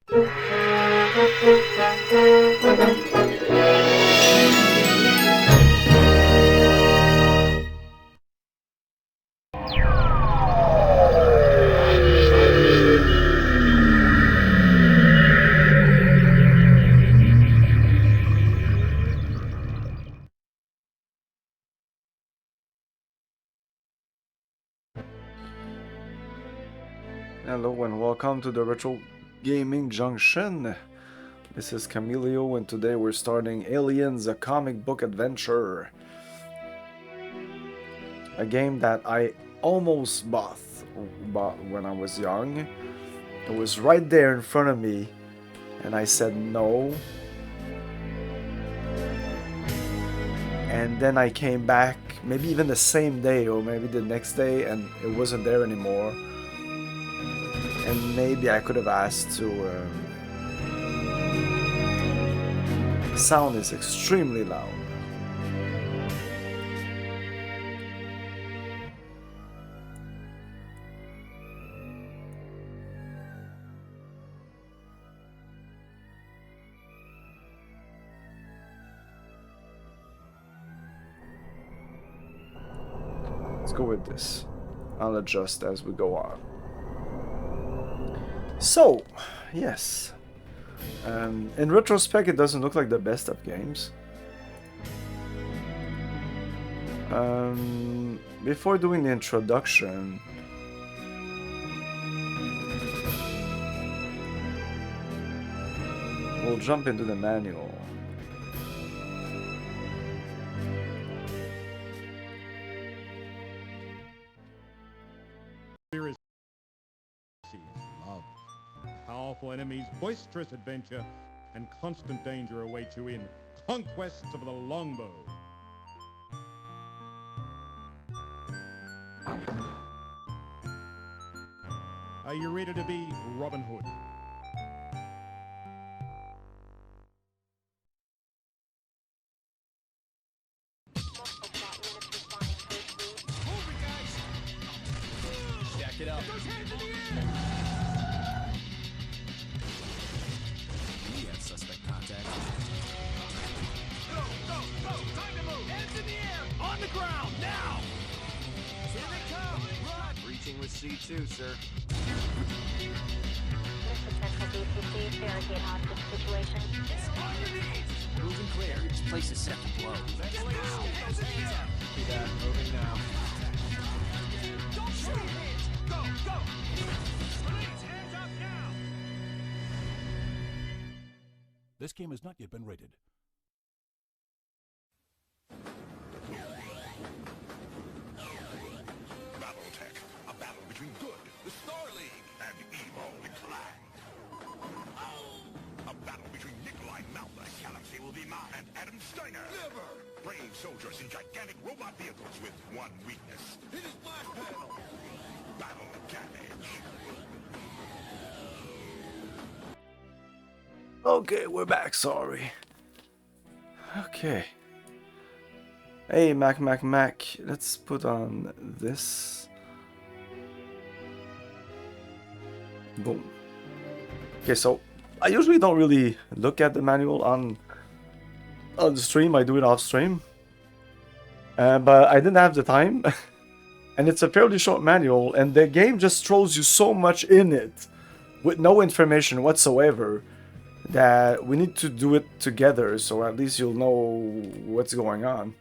Hello and welcome to the Retro Gaming Junction. This is Camilio and today we're starting Aliens, a comic book adventure. A game that I almost bought when I was young. It was right there in front of me and I said no. And then I came back maybe even the same day or maybe the next day and it wasn't there anymore. And maybe I could have asked to... The sound is extremely loud. Let's go with this. I'll adjust as we go on. So, yes. In retrospect, it doesn't look like the best of games. Before doing the introduction, we'll jump into the manual. Love. Powerful enemies, boisterous adventure, and constant danger await you in Conquests of the Longbow. Are you ready to be Robin Hood? Jack it up. We have suspect contact. Go! Time to move! Hands in the air! On the ground, now! Here they come! Run! Reaching with C2, sir. This is Central BCC, barricade hostage situation. On your knees! Moving clear. This place is set to blow. Get down! Hands in the air! See that? Moving now. Don't shoot! Hands! Go! Release! Hands up now! This game has not yet been rated. Battletech, a battle between good, the Star League, and evil, the Clan. A battle between Nikolai Malta, Galaxy will be mine, and Adam Steiner. Never! Brave soldiers in gigantic robot vehicles with one weakness. Hit his blast panel! Battle damage. Okay, we're back, sorry. Okay. Hey, Mac. Let's put on this. Boom. Okay, so I usually don't really look at the manual on the stream. I do it off stream. But I didn't have the time. And it's a fairly short manual, and the game just throws you so much in it with no information whatsoever that we need to do it together, so at least you'll know what's going on.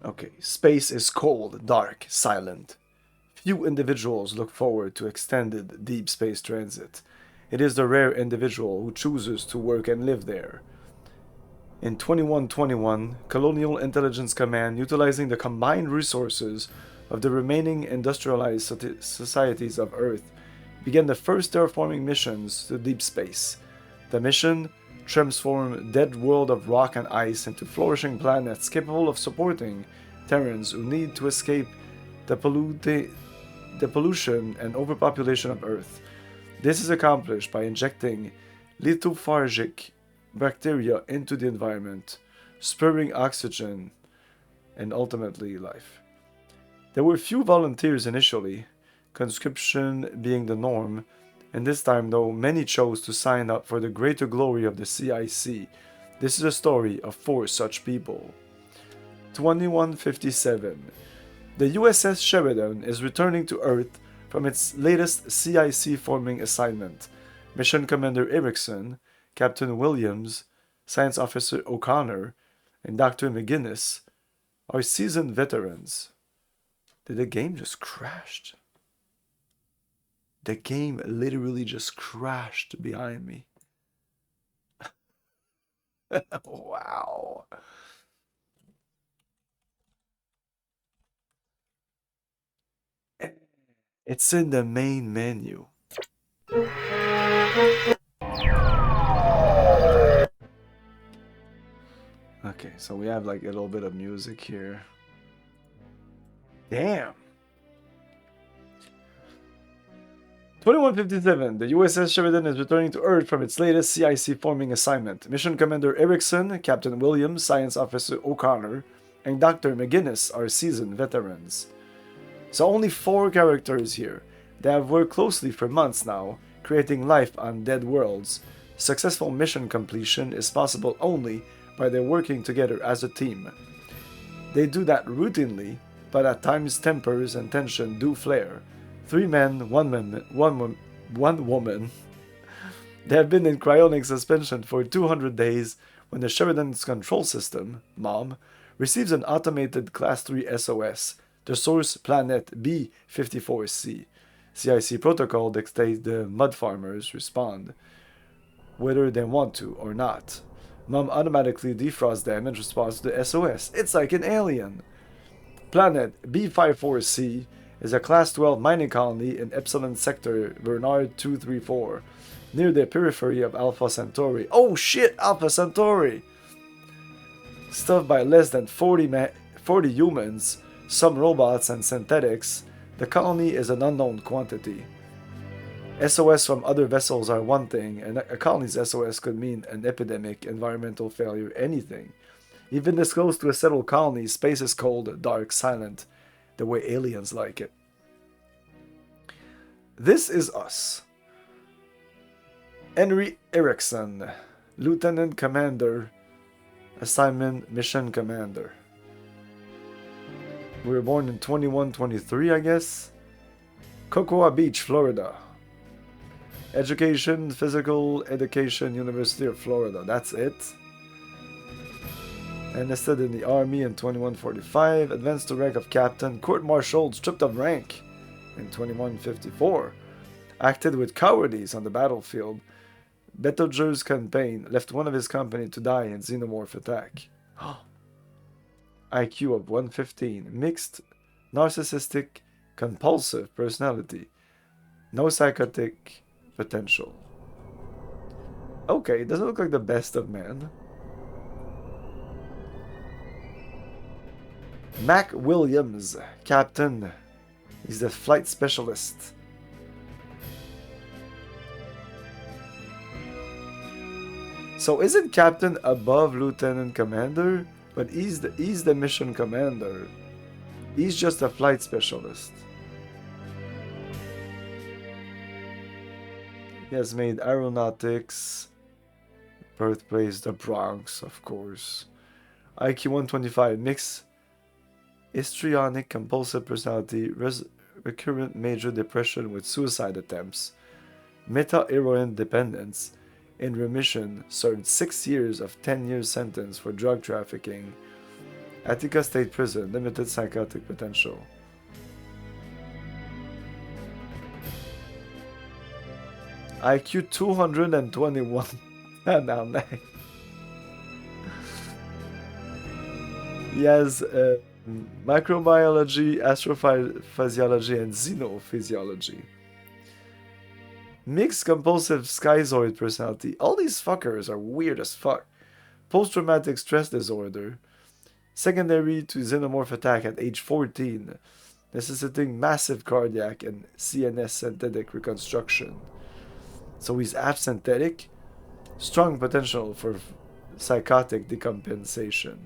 Okay, space is cold, dark, silent. Few individuals look forward to extended deep space transit. It is the rare individual who chooses to work and live there. In 2121, Colonial Intelligence Command, utilizing the combined resources of the remaining industrialized societies of Earth, began the first terraforming missions to deep space. The mission: transform dead world of rock and ice into flourishing planets capable of supporting Terrans who need to escape the pollution and overpopulation of Earth. This is accomplished by injecting lithophagic bacteria into the environment, spurring oxygen and ultimately life. There were few volunteers initially, conscription being the norm, and this time though many chose to sign up for the greater glory of the CIC. This is a story of 4 such people. 2157. The USS Sheridan is returning to Earth from its latest CIC forming assignment. Mission Commander Erickson, Captain Williams, Science Officer O'Connor, and Dr. McGinnis are seasoned veterans. Did the game just crashed? The game literally just crashed behind me. Wow. It's in the main menu. Okay, so we have like a little bit of music here. Damn. 2157. The USS Sheridan is returning to Earth from its latest CIC forming assignment. Mission Commander Erickson, Captain Williams, Science Officer O'Connor, and Dr. McGinnis are seasoned veterans. So only 4 characters here. They have worked closely for months now, creating life on dead worlds. Successful mission completion is possible only by their working together as a team. They do that routinely, but at times tempers and tension do flare. 3 men, 1 woman. They have been in cryonic suspension for 200 days when the Sheridan's control system, MOM, receives an automated Class 3 SOS. The source planet B54C. CIC protocol dictates the mud farmers respond, whether they want to or not. MOM automatically defrosts them in response to the SOS. It's like an alien. Planet B54C is a Class 12 mining colony in Epsilon Sector Bernard 234, near the periphery of Alpha Centauri. Oh shit, Alpha Centauri! Stuffed by less than 40 humans, some robots and synthetics, the colony is an unknown quantity. SOS from other vessels are one thing, and a colony's SOS could mean an epidemic, environmental failure, anything. Even this close to a settled colony, space is cold, dark, silent, the way aliens like it. This is us. Henry Erickson, Lieutenant Commander, Assignment Mission Commander. We were born in 2123, I guess. Cocoa Beach, Florida. Education, Physical Education, University of Florida. That's it. Enlisted in the Army in 2145. Advanced to rank of Captain. Court-martialed, stripped of rank in 2154. Acted with cowardice on the battlefield. Bettelgeuse campaign. Left one of his company to die in xenomorph attack. IQ of 115. Mixed, narcissistic, compulsive personality. No psychotic potential. Okay, it doesn't look like the best of men. Mac Williams, Captain. He's the flight specialist. So isn't Captain above Lieutenant Commander? But he's the mission commander. He's just a flight specialist. He has made aeronautics. Birthplace, the Bronx, of course. IQ 125, mixed histrionic compulsive personality, recurrent major depression with suicide attempts, meta-heroin dependence, in remission, served 6 years of 10-year sentence for drug trafficking, Attica State Prison, limited psychotic potential. IQ 221. He has microbiology, astrophysiology, and xenophysiology. Mixed compulsive schizoid personality. All these fuckers are weird as fuck. Post-traumatic stress disorder. Secondary to xenomorph attack at age 14. Necessitating massive cardiac and CNS synthetic reconstruction. So he's absynthetic. Strong potential for psychotic decompensation.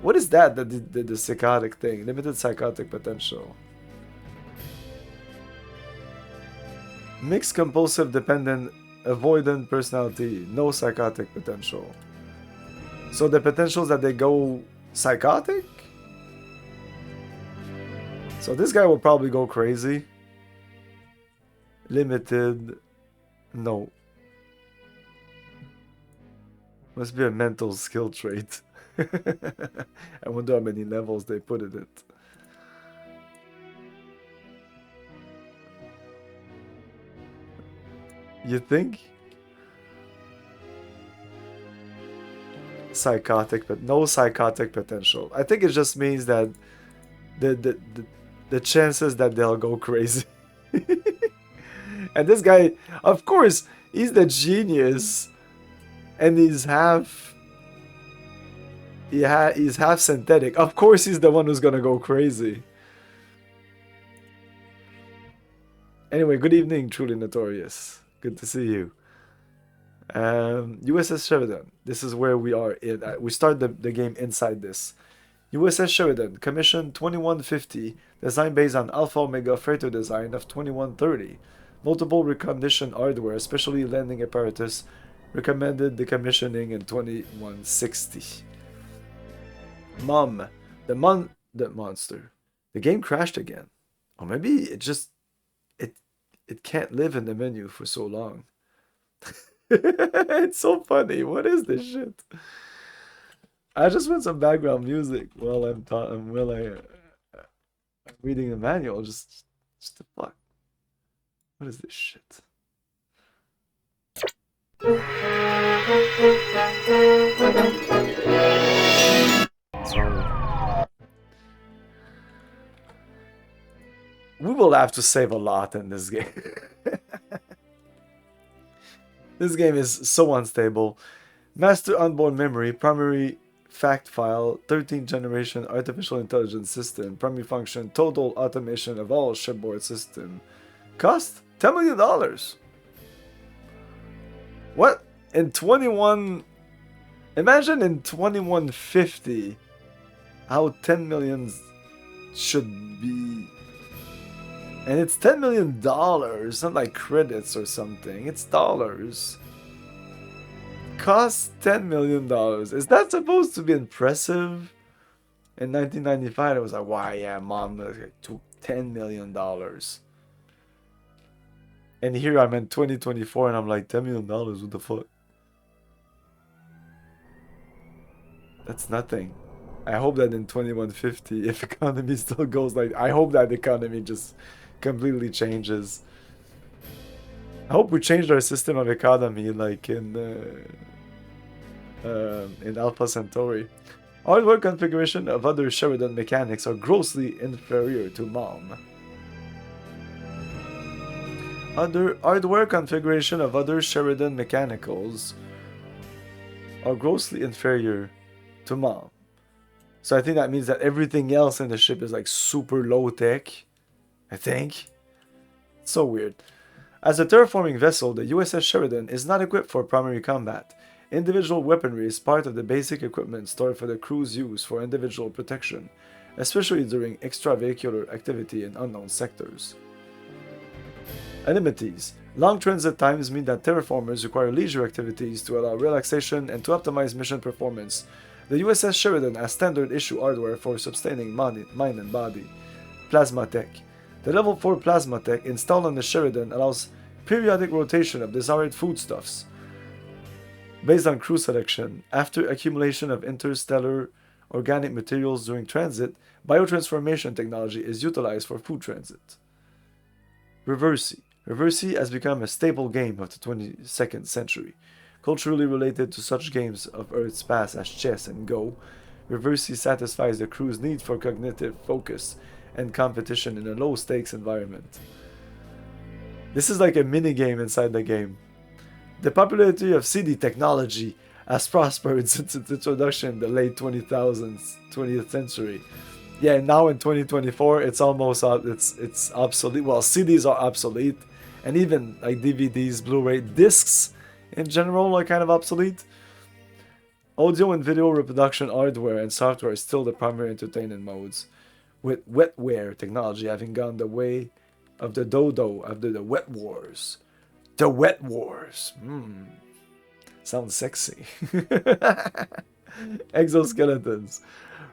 What is that? The psychotic thing. Limited psychotic potential. Mixed compulsive dependent avoidant personality. No psychotic potential. So the potential is that they go psychotic? So this guy will probably go crazy. Limited. No. Must be a mental skill trait. I wonder how many levels they put in it. You think? Psychotic, but no psychotic potential. I think it just means that the chances that they'll go crazy. And this guy, of course, he's the genius, and he's half synthetic. Of course, he's the one who's gonna go crazy. Anyway, good evening, truly notorious. Good to see you. USS Sheridan. This is where we are. We start the game inside this. USS Sheridan, commission 2150, design based on Alpha Omega freighter design of 2130. Multiple recognition hardware, especially landing apparatus, recommended decommissioning in 2160. The monster. The game crashed again. Or maybe it just it can't live in the menu for so long. It's so funny. What is this shit? I just want some background music while I'm reading the manual. Just the fuck. What is this shit? So we will have to save a lot in this game. This game is so unstable. Master onboard memory, primary fact file, 13th generation artificial intelligence system, primary function, total automation of all shipboard system. Cost $10 million. What? In 21... Imagine in 2150 how 10 million should be. And it's $10 million, not like credits or something. It's dollars. Costs $10 million. Is that supposed to be impressive? In 1995, it was like, why, yeah, mom, it took $10 million. And here I'm in 2024 and I'm like, $10 million, what the fuck? That's nothing. I hope that in 2150, if economy still goes like, I hope that economy just completely changes. I hope we changed our system of economy like in Alpha Centauri. Hardware configuration of other Sheridan mechanics are grossly inferior to MOM. Other hardware configuration of other Sheridan mechanicals are grossly inferior to MOM. So I think that means that everything else in the ship is like super low tech. I think. It's so weird. As a terraforming vessel, the USS Sheridan is not equipped for primary combat. Individual weaponry is part of the basic equipment stored for the crew's use for individual protection, especially during extravehicular activity in unknown sectors. Enmities. Long transit times mean that terraformers require leisure activities to allow relaxation and to optimize mission performance. The USS Sheridan has standard issue hardware for sustaining mind and body. Plasma Tech. The Level 4 Plasma Tech installed on the Sheridan allows periodic rotation of desired foodstuffs. Based on crew selection, after accumulation of interstellar organic materials during transit, biotransformation technology is utilized for food transit. Reversi. Reversi has become a staple game of the 22nd century. Culturally related to such games of Earth's past as chess and Go, Reversi satisfies the crew's need for cognitive focus and competition in a low-stakes environment. This is like a mini-game inside the game. The popularity of CD technology has prospered since its introduction in the late 20th century. Yeah, now in 2024, it's almost it's obsolete. Well, CDs are obsolete, and even like DVDs, Blu-ray discs in general are kind of obsolete. Audio and video reproduction hardware and software are still the primary entertainment modes, with wetware technology having gone the way of the dodo after the wet wars. The wet wars. Sounds sexy. Exoskeletons.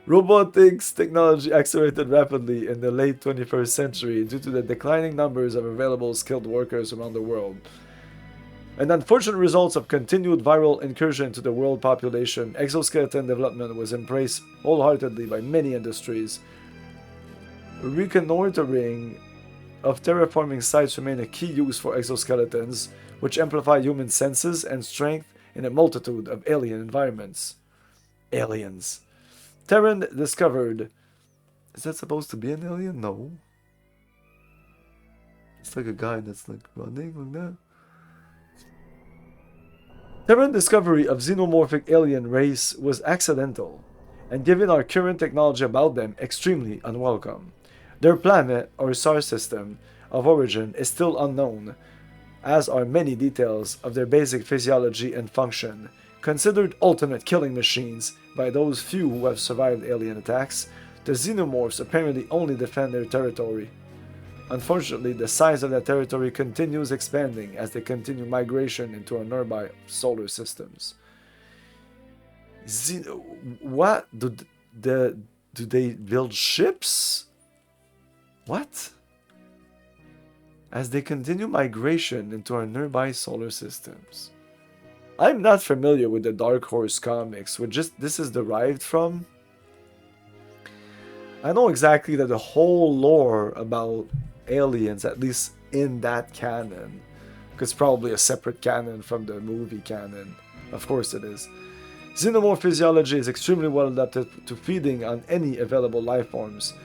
Robotics technology accelerated rapidly in the late 21st century due to the declining numbers of available skilled workers around the world. An unfortunate result of continued viral incursion into the world population, exoskeleton development was embraced wholeheartedly by many industries. Reconnoitering of terraforming sites remain a key use for exoskeletons, which amplify human senses and strength in a multitude of alien environments. Aliens. Terran discovered... Is that supposed to be an alien? No. It's like a guy that's like running like that. Terran discovery of xenomorphic alien race was accidental, and given our current technology about them, extremely unwelcome. Their planet or star system of origin is still unknown, as are many details of their basic physiology and function. Considered ultimate killing machines by those few who have survived alien attacks, the xenomorphs apparently only defend their territory. Unfortunately, the size of that territory continues expanding as they continue migration into our nearby solar systems. What? Do they build ships? What? As they continue migration into our nearby solar systems. I'm not familiar with the Dark Horse comics, which this is derived from. I know exactly that the whole lore about aliens, at least in that canon, because it's probably a separate canon from the movie canon. Of course it is. Xenomorph physiology is extremely well adapted to feeding on any available life forms.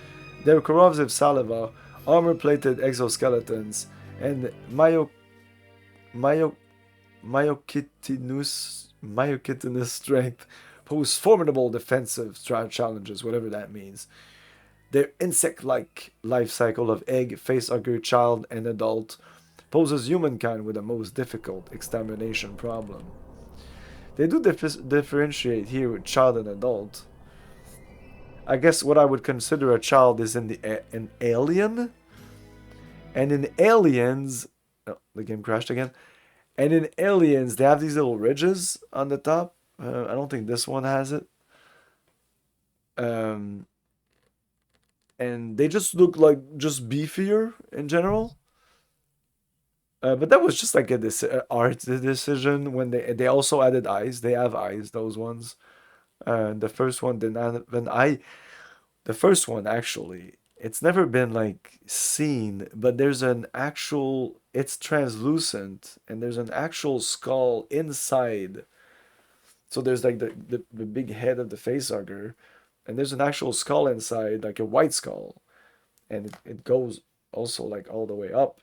Their corrosive saliva, armor-plated exoskeletons, and myokitinous strength pose formidable defensive challenges, whatever that means. Their insect-like life cycle of egg, facehugger, child, and adult poses humankind with the most difficult extermination problem. They do differentiate here with child and adult. I guess what I would consider a child is an alien. And in aliens... Oh, the game crashed again. And in aliens, they have these little ridges on the top. I don't think this one has it. And they just look like just beefier in general. But that was just like a art decision when they also added eyes. They have eyes, those ones. The first one did not have an eye. The first one, actually, it's never been like seen, but there's an actual... It's translucent, and there's an actual skull inside. So there's like the big head of the facehugger, and there's an actual skull inside, like a white skull. And it goes also like all the way up.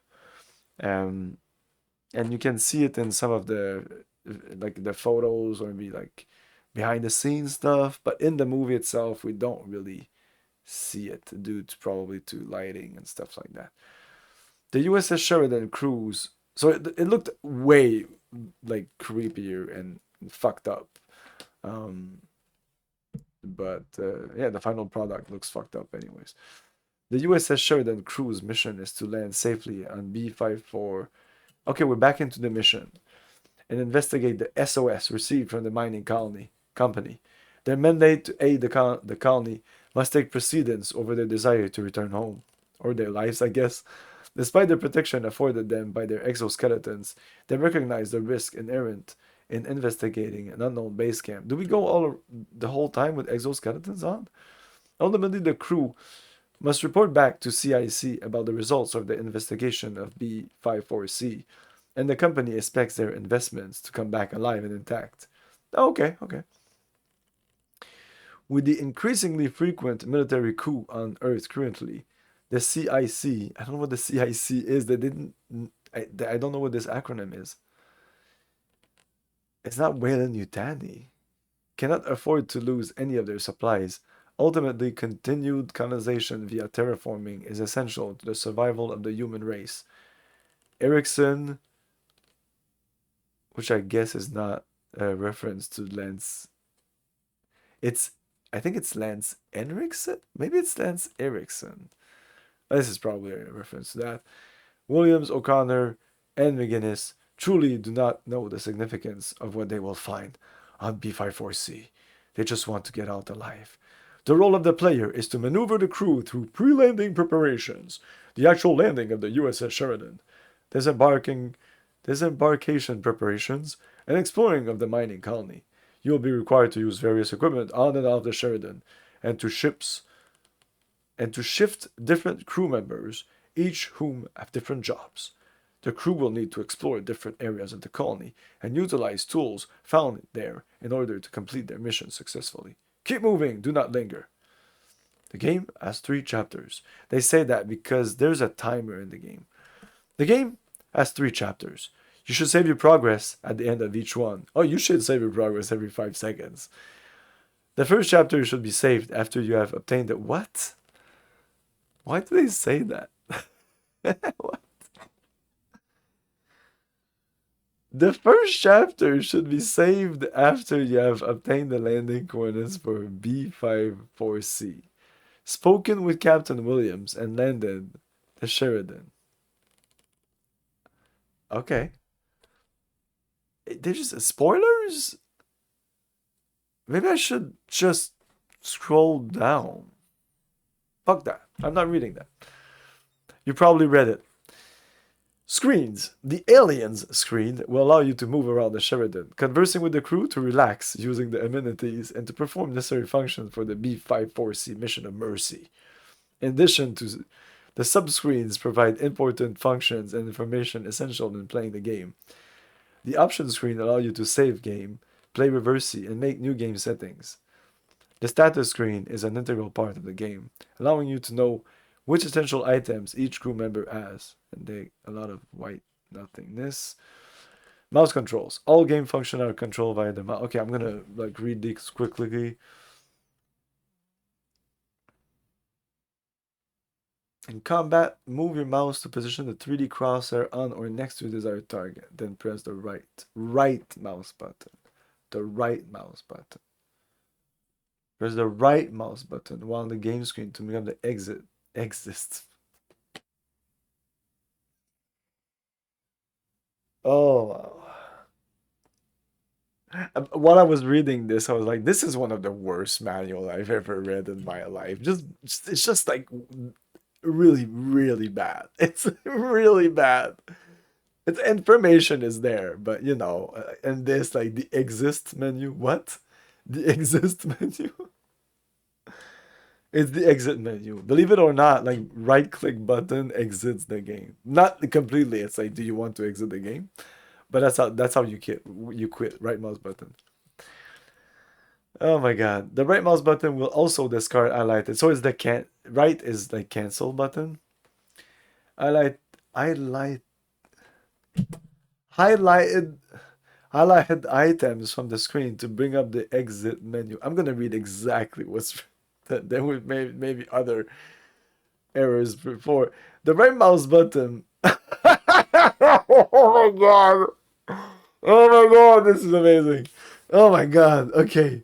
And you can see it in some of the like the photos or maybe like behind the scenes stuff, but in the movie itself we don't really see it due to probably to lighting and stuff like that. The USS Sheridan cruise, so it looked way like creepier and fucked up. But yeah, the final product looks fucked up anyways. The USS Sheridan cruise mission is to land safely on B-54. Okay, we're back into the mission. And investigate the SOS received from the mining company. Their mandate to aid the colony must take precedence over their desire to return home. Or their lives, I guess. Despite the protection afforded them by their exoskeletons, they recognize the risk inherent in investigating an unknown base camp. Do we go the whole time with exoskeletons on? Ultimately, the crew must report back to CIC about the results of the investigation of B-54C, and the company expects their investments to come back alive and intact. Okay. With the increasingly frequent military coup on Earth currently, the CIC, I don't know what the CIC is, I don't know what this acronym is. It's not Weyland Yutani. Cannot afford to lose any of their supplies. Ultimately, continued colonization via terraforming is essential to the survival of the human race. Erickson, which I guess is not a reference to Lance It's, I think it's Lance Henriksen? Maybe it's Lance Erickson. This is probably a reference to that. Williams, O'Connor, and McGuinness truly do not know the significance of what they will find on B54C. They just want to get out alive. The role of the player is to maneuver the crew through pre-landing preparations, the actual landing of the USS Sheridan, disembarkation preparations, and exploring of the mining colony. You will be required to use various equipment on and off the Sheridan, and to shift different crew members, each whom have different jobs. The crew will need to explore different areas of the colony and utilize tools found there in order to complete their mission successfully. Keep moving, do not linger. The game has 3 chapters. They say that because there's a timer in the game. The game has 3 chapters. You should save your progress at the end of each one. Oh, you should save your progress every 5 seconds. The first chapter should be saved after you have obtained the... What? Why do they say that? What? The first chapter should be saved after you have obtained the landing coordinates for B54C. Spoken with Captain Williams and landed the Sheridan. Okay. There's just spoilers? Maybe I should just scroll down. Fuck that. I'm not reading that. You probably read it. Screens. The aliens screen will allow you to move around the Sheridan, conversing with the crew to relax using the amenities and to perform necessary functions for the B54C mission of mercy. In addition to the subscreens provide important functions and information essential in playing the game. The options screen allow you to save game, play reversi, and make new game settings. The status screen is an integral part of the game, allowing you to know which essential items each crew member has, and they a lot of white nothingness. Mouse controls. All game functions are controlled via the mouse. Okay, I'm gonna like read these quickly. In combat, move your mouse to position the 3D crosshair on or next to the desired target. Then press the right mouse button. The right mouse button. Press the right mouse button while on the game screen to bring up the exit. Oh, while I was reading this, I was like, this is one of the worst manual I've ever read in my life. It's just like really, really bad. It's really bad. It's information is there, but you know, and this like the exist menu. What? The exist menu? It's the exit menu. Believe it or not, like right click button exits the game. Not completely. It's like, do you want to exit the game? But that's how you quit. Right mouse button. Oh my god. The right mouse button will also discard highlighted. So is the right is like cancel button. Highlighted items from the screen to bring up the exit menu. I'm gonna read exactly what's that. There would maybe other errors before. The right mouse button. Oh my god. Oh my god, this is amazing. Oh my god. Okay.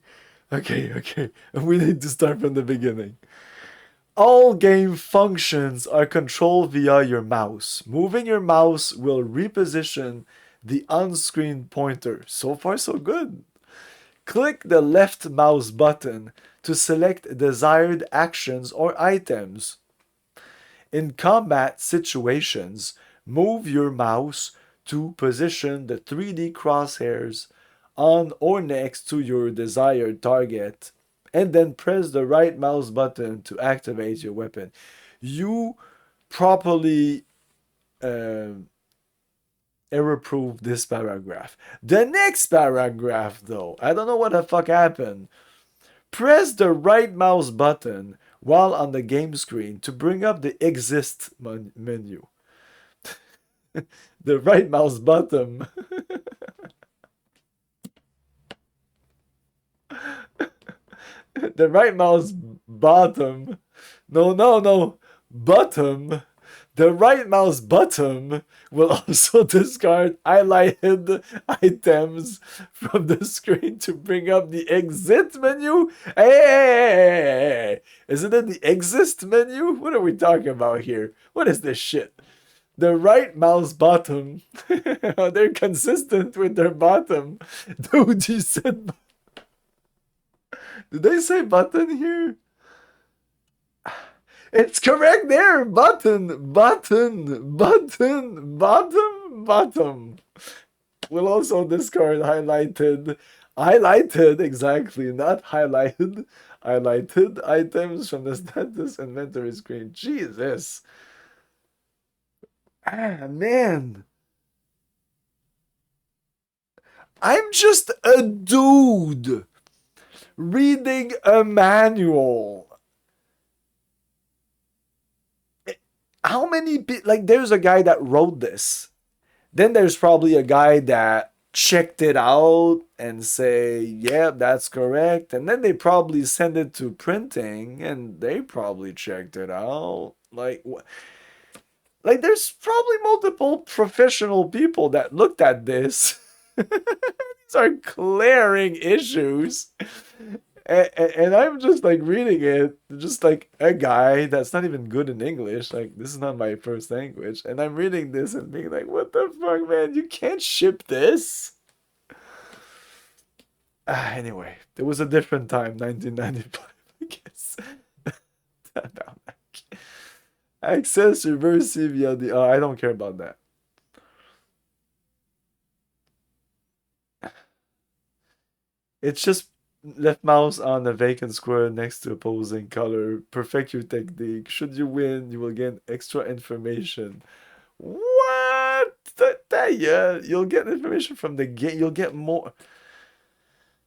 We need to start from the beginning. All game functions are controlled via your mouse. Moving your mouse will reposition the on-screen pointer. So far, so good. Click the left mouse button to select desired actions or items. In combat situations, move your mouse to position the 3D crosshairs on or next to your desired target, and then press the right mouse button to activate your weapon. You properly error-proof this paragraph. The next paragraph, though, I don't know what the fuck happened. Press the right mouse button while on the game screen to bring up the exist menu. The right mouse button. The right mouse bottom. No. Bottom The right mouse button will also discard highlighted items from the screen to bring up the exit menu. Hey, isn't it the exist menu? What are we talking about here? What is this shit? The right mouse bottom. They're consistent with their bottom. Dude, you said. Did they say button here? It's correct there. Button, button, button, bottom, bottom. We'll also discard highlighted. Highlighted, exactly, not highlighted. Highlighted items from the status inventory screen. Jesus. Ah, man. I'm just a dude reading a manual. How many like there's a guy that wrote this. Then there's probably a guy that checked it out and say, yeah, that's correct. And then they probably send it to printing and they probably checked it out. Like there's probably multiple professional people that looked at this. These are glaring issues. And I'm just like reading it, just like a guy that's not even good in English. Like, this is not my first language. And I'm reading this and being like, what the fuck, man? You can't ship this. Anyway, it was a different time, 1995, I guess. Access reverse C via the. I don't care about that. It's just left mouse on a vacant square next to opposing color. Perfect your technique. Should you win, you will gain extra information. What? Yeah, you'll get information from the game. You'll get more.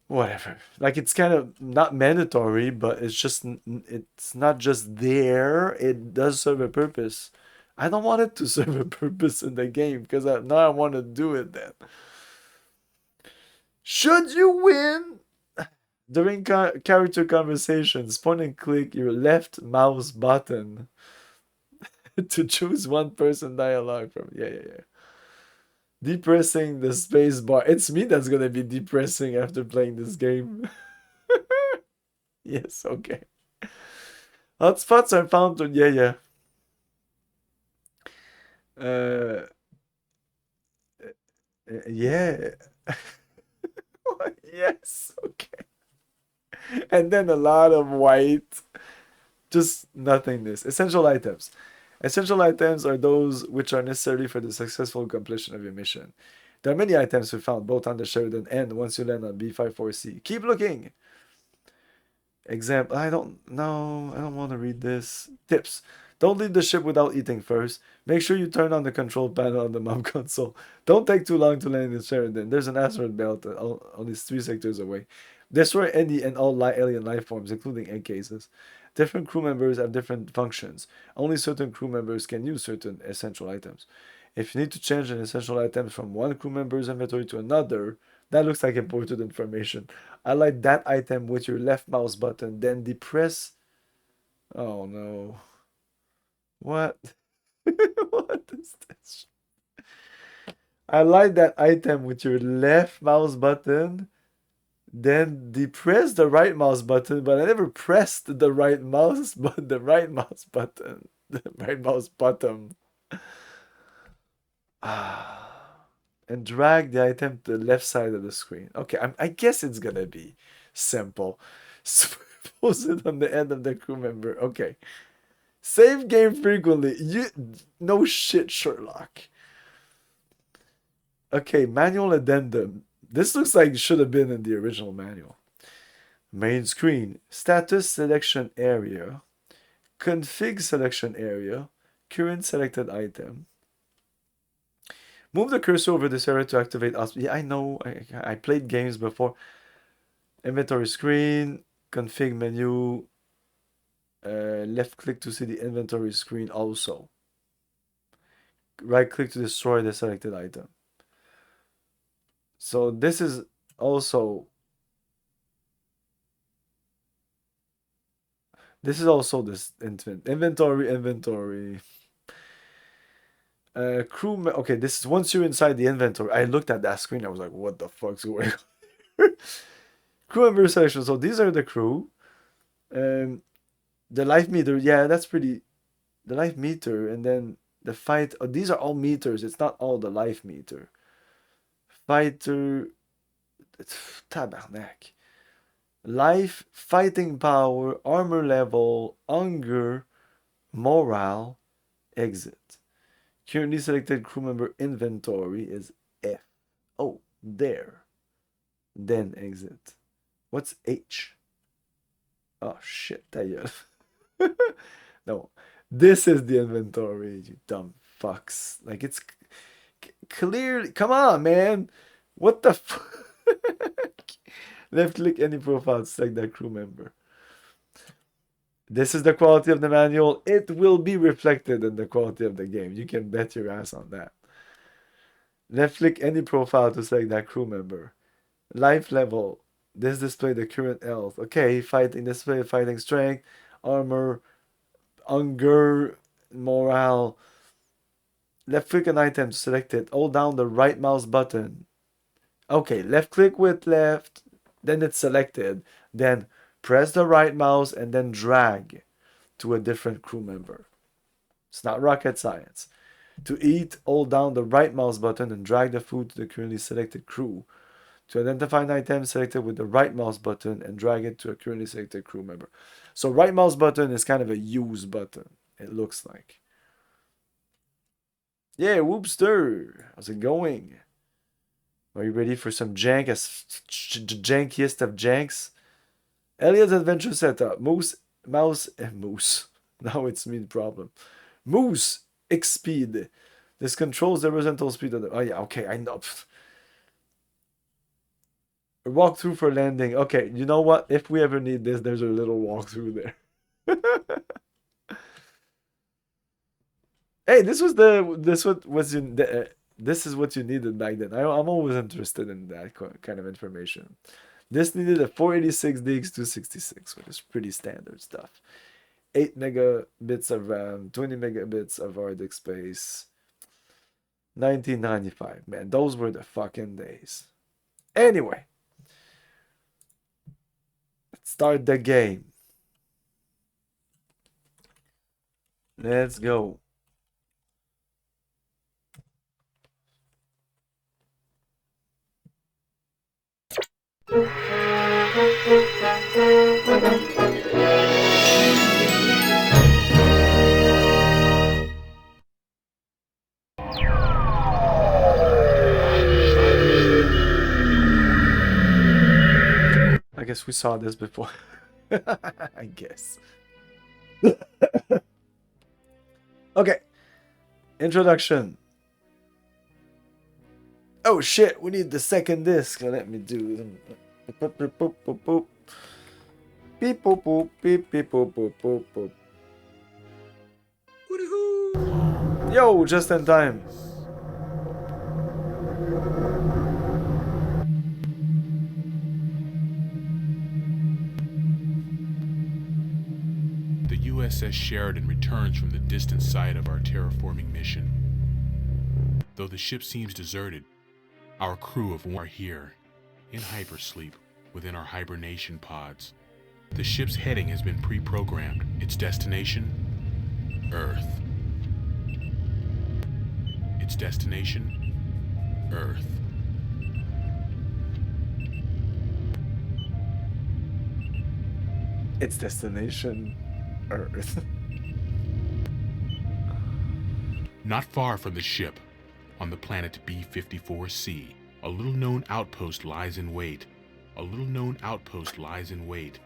Whatever. Like, it's kind of not mandatory, but it's not just there. It does serve a purpose. I don't want it to serve a purpose in the game because now I want to do it then. Should you win during character conversations, point and click your left mouse button to choose one person dialogue from. Yeah. Depressing the space bar. It's me that's gonna be depressing after playing this game. Yes, okay. Hotspots are found on. Yeah. Yeah. Yes, okay. And then a lot of white. Just nothingness. Essential items. Essential items are those which are necessary for the successful completion of your mission. There are many items we found both on the Sheridan and once you land on B54C. Keep looking! Example. I don't want to read this. Tips. Don't leave the ship without eating first. Make sure you turn on the control panel on the map console. Don't take too long to land in Sheridan. There's an asteroid belt only 3 sectors away. Destroy any and all alien life forms, including egg cases. Different crew members have different functions. Only certain crew members can use certain essential items. If you need to change an essential item from one crew member's inventory to another, that looks like important information. Highlight that item with your left mouse button, then depress. Oh no. What? What is this? Highlight that item with your left mouse button, then depress the right mouse button, but I never pressed the right mouse, but the right mouse button, the right mouse button. And drag the item to the left side of the screen. Okay, I guess it's gonna be simple. Pose it on the end of the crew member. Okay. Save game frequently. No shit, Sherlock. Okay, manual addendum. This looks like it should have been in the original manual. Main screen. Status selection area. Config selection area. Current selected item. Move the cursor over this area to activate. Yeah, I know. I played games before. Inventory screen. Config menu. Left click to see the inventory screen also. Right click to destroy the selected item. So this is also this inventory. Okay, this is once you're inside the inventory. I looked at that screen. I was like, what the fuck's going on? Crew member selection. So these are the crew. The life meter. Yeah, that's pretty. The life meter. And then the fight. Oh, these are all meters. It's not all the life meter. Fighter. Tabarnak. Life, fighting power, armor level, hunger, morale, exit. Currently selected crew member inventory is F. Oh, there. Then exit. What's H? Oh shit, no. This is the inventory, you dumb fucks. Like it's clearly. Come on, man. What the fuck? Left click any profile to select that crew member. This is the quality of the manual. It will be reflected in the quality of the game. You can bet your ass on that. Left click any profile to select that crew member. Life level. This display the current health. Okay, fighting display, fighting strength, armor, hunger, morale. Left click an item to select it. Hold down the right mouse button. Okay, left click with left, then it's selected. Then press the right mouse and then drag to a different crew member. It's not rocket science. To eat, hold down the right mouse button and drag the food to the currently selected crew. To identify an item, select it with the right mouse button and drag it to a currently selected crew member. So right mouse button is kind of a use button, it looks like. Yeah, Whoopster, how's it going? Are you ready for some jank as jankiest of janks? Elliot's adventure setup. Moose. Now it's me the problem. Moose X speed. This controls the horizontal speed of the. Oh yeah, okay, I know. A walkthrough for landing. Okay, you know what? If we ever need this, there's a little walkthrough there. Hey, this is what you needed back then. I'm always interested in that kind of information. This needed a 486 DX266, which is pretty standard stuff. 8 megabits of RAM, 20 megabits of hard disk space. 1995, man, those were the fucking days. Anyway, let's start the game. Let's go. I guess we saw this before. I guess. Okay. Introduction. Oh shit, we need the second disc. Let me do. Beep boop boop boop. Beep boop boop beep beep boop boop boop boop. Yo, just in time. The USS Sheridan returns from the distant site of our terraforming mission. Though the ship seems deserted, our crew of one are here, in hypersleep, within our hibernation pods. The ship's heading has been pre-programmed. Its destination? Earth. Its destination? Earth. Its destination, Earth. Not far from the ship, on the planet B-54C, a little-known outpost lies in wait. A little-known outpost lies in wait.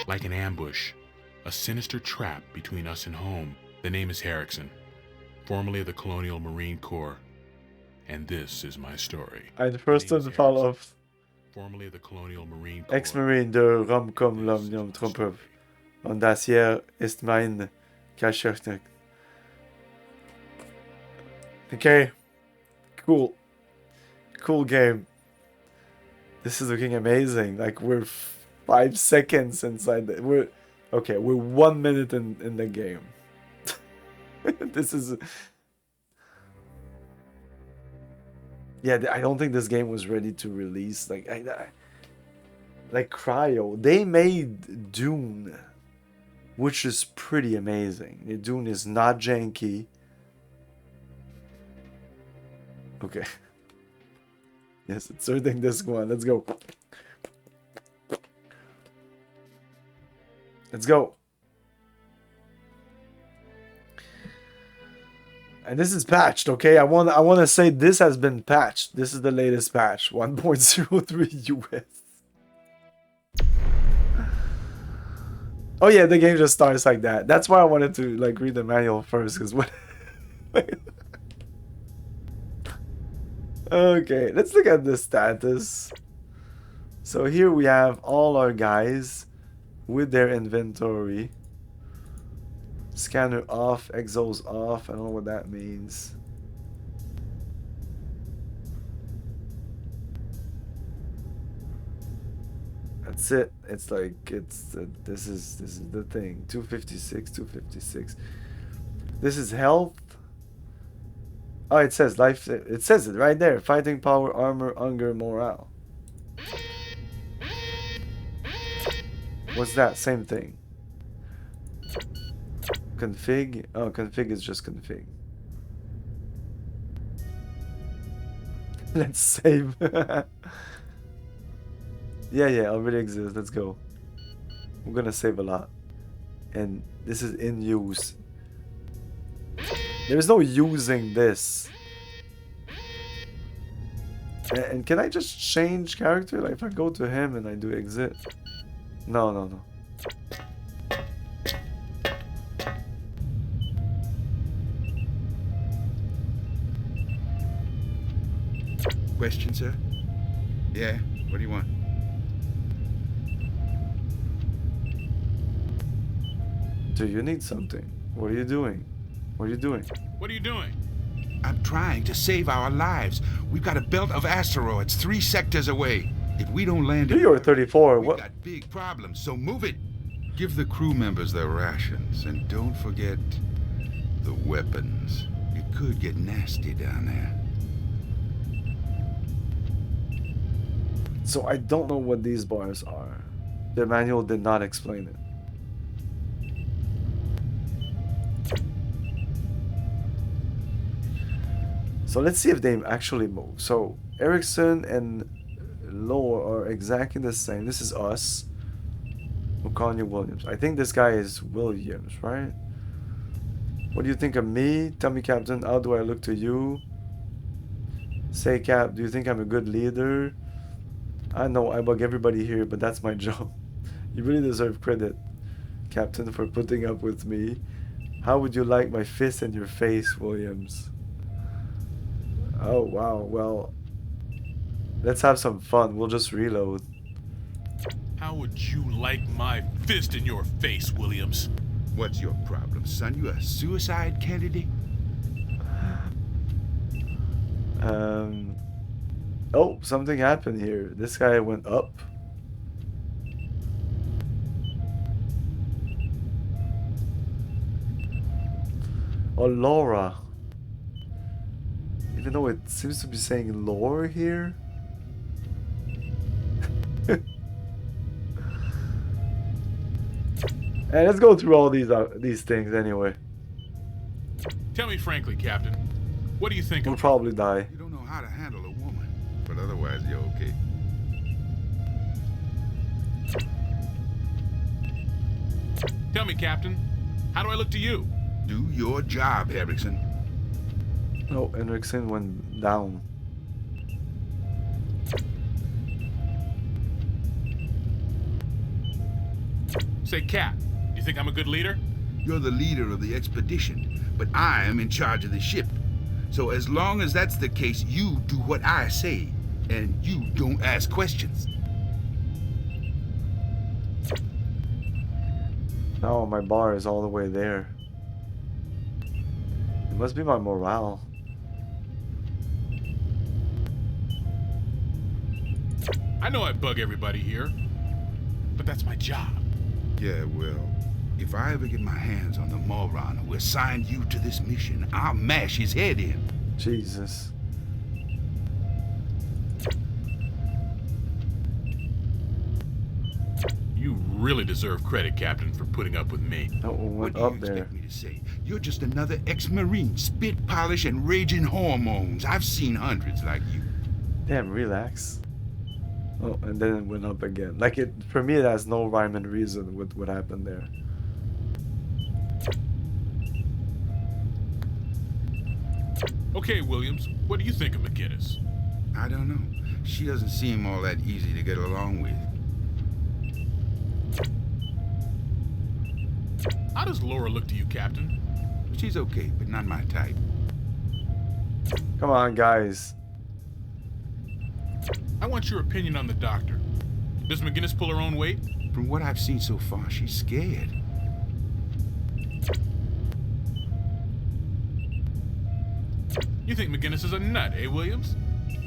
Like an ambush, a sinister trap between us and home. The name is Harrison, formerly of the Colonial Marine Corps, and this is my story. I'm the first one to follow up. Formerly of the Colonial Marine Corps. Ex-Marine de Romcom Lomnium Tromper. Und das hier ist mein Kascherchnik. Okay. Cool. Cool game. This is looking amazing. Like we're 5 seconds inside the, we're 1 minute in the game. This is, yeah, I don't think this game was ready to release. Like like Cryo, they made Dune, which is pretty amazing. Dune is not janky. Okay. Yes, inserting this one. Let's go. Let's go. And this is patched, okay? I want to say this has been patched. This is the latest patch, 1.03 US. Oh yeah, the game just starts like that. That's why I wanted to like read the manual first, because what? Okay, let's look at the status. So here we have all our guys with their inventory. Scanner off, exos off. I don't know what that means. That's it. It's like this is the thing. 256, 256. This is health. Oh, it says life. It says it right there. Fighting power, armor, hunger, morale. What's that? Same thing. Config. Oh, config is just config. Let's save. Yeah, already exists. Let's go. We're gonna save a lot. And this is in use. There's no using this. And can I just change character? Like if I go to him and I do exit. No. Question, sir? Yeah, what do you want? Do you need something? What are you doing? What are you doing? What are you doing? I'm trying to save our lives. We've got a belt of asteroids 3 sectors away. If we don't land it, You're 34. we've What? got big problems, so move it. Give the crew members their rations, and don't forget the weapons. It could get nasty down there. So I don't know what these bars are. The manual did not explain it. So let's see if they actually move. So Erickson and Lowe are exactly the same. This is us. Okonya Williams. I think this guy is Williams, right? What do you think of me? Tell me, Captain, how do I look to you? Say, Cap, do you think I'm a good leader? I know I bug everybody here, but that's my job. You really deserve credit, Captain, for putting up with me. How would you like my fist in your face, Williams? Oh, wow. Well, let's have some fun. We'll just reload. How would you like my fist in your face, Williams? What's your problem, son? You a suicide candidate? Oh, something happened here. This guy went up. Oh, Laura. Even though it seems to be saying lore here. And let's go through all these things anyway. Tell me frankly, Captain, what do you think We'll of probably die. You don't know how to handle a woman, but otherwise you're okay. Tell me, Captain, how do I look to you? Do your job, Erickson. Oh, Henriksen went down. Say, Cap, you think I'm a good leader? You're the leader of the expedition, but I am in charge of the ship. So as long as that's the case, you do what I say, and you don't ask questions. Oh, my bar is all the way there. It must be my morale. I know I bug everybody here, but that's my job. Yeah, well, if I ever get my hands on the moron who assigned you to this mission, I'll mash his head in. Jesus. You really deserve credit, Captain, for putting up with me. Oh, we What went do you up there. expect me to say? You're just another ex-Marine, spit polish and raging hormones. I've seen hundreds like you. Damn, relax. Oh, and then it went up again. Like, it, for me, it has no rhyme and reason with what happened there. Okay, Williams, what do you think of McGinnis? I don't know. She doesn't seem all that easy to get along with. How does Laura look to you, Captain? She's okay, but not my type. Come on, guys. I want your opinion on the doctor. Does McGinnis pull her own weight? From what I've seen so far, she's scared. You think McGinnis is a nut, eh, Williams?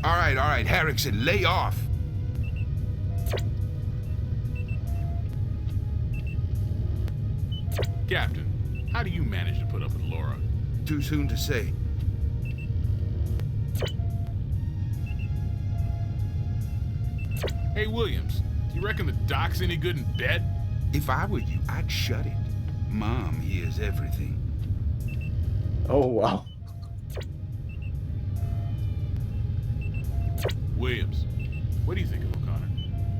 All right, Harrison, lay off. Captain, how do you manage to put up with Laura? Too soon to say. Hey, Williams, do you reckon the doc's any good in bed? If I were you, I'd shut it. Mom hears everything. Oh, wow. Williams, what do you think of O'Connor?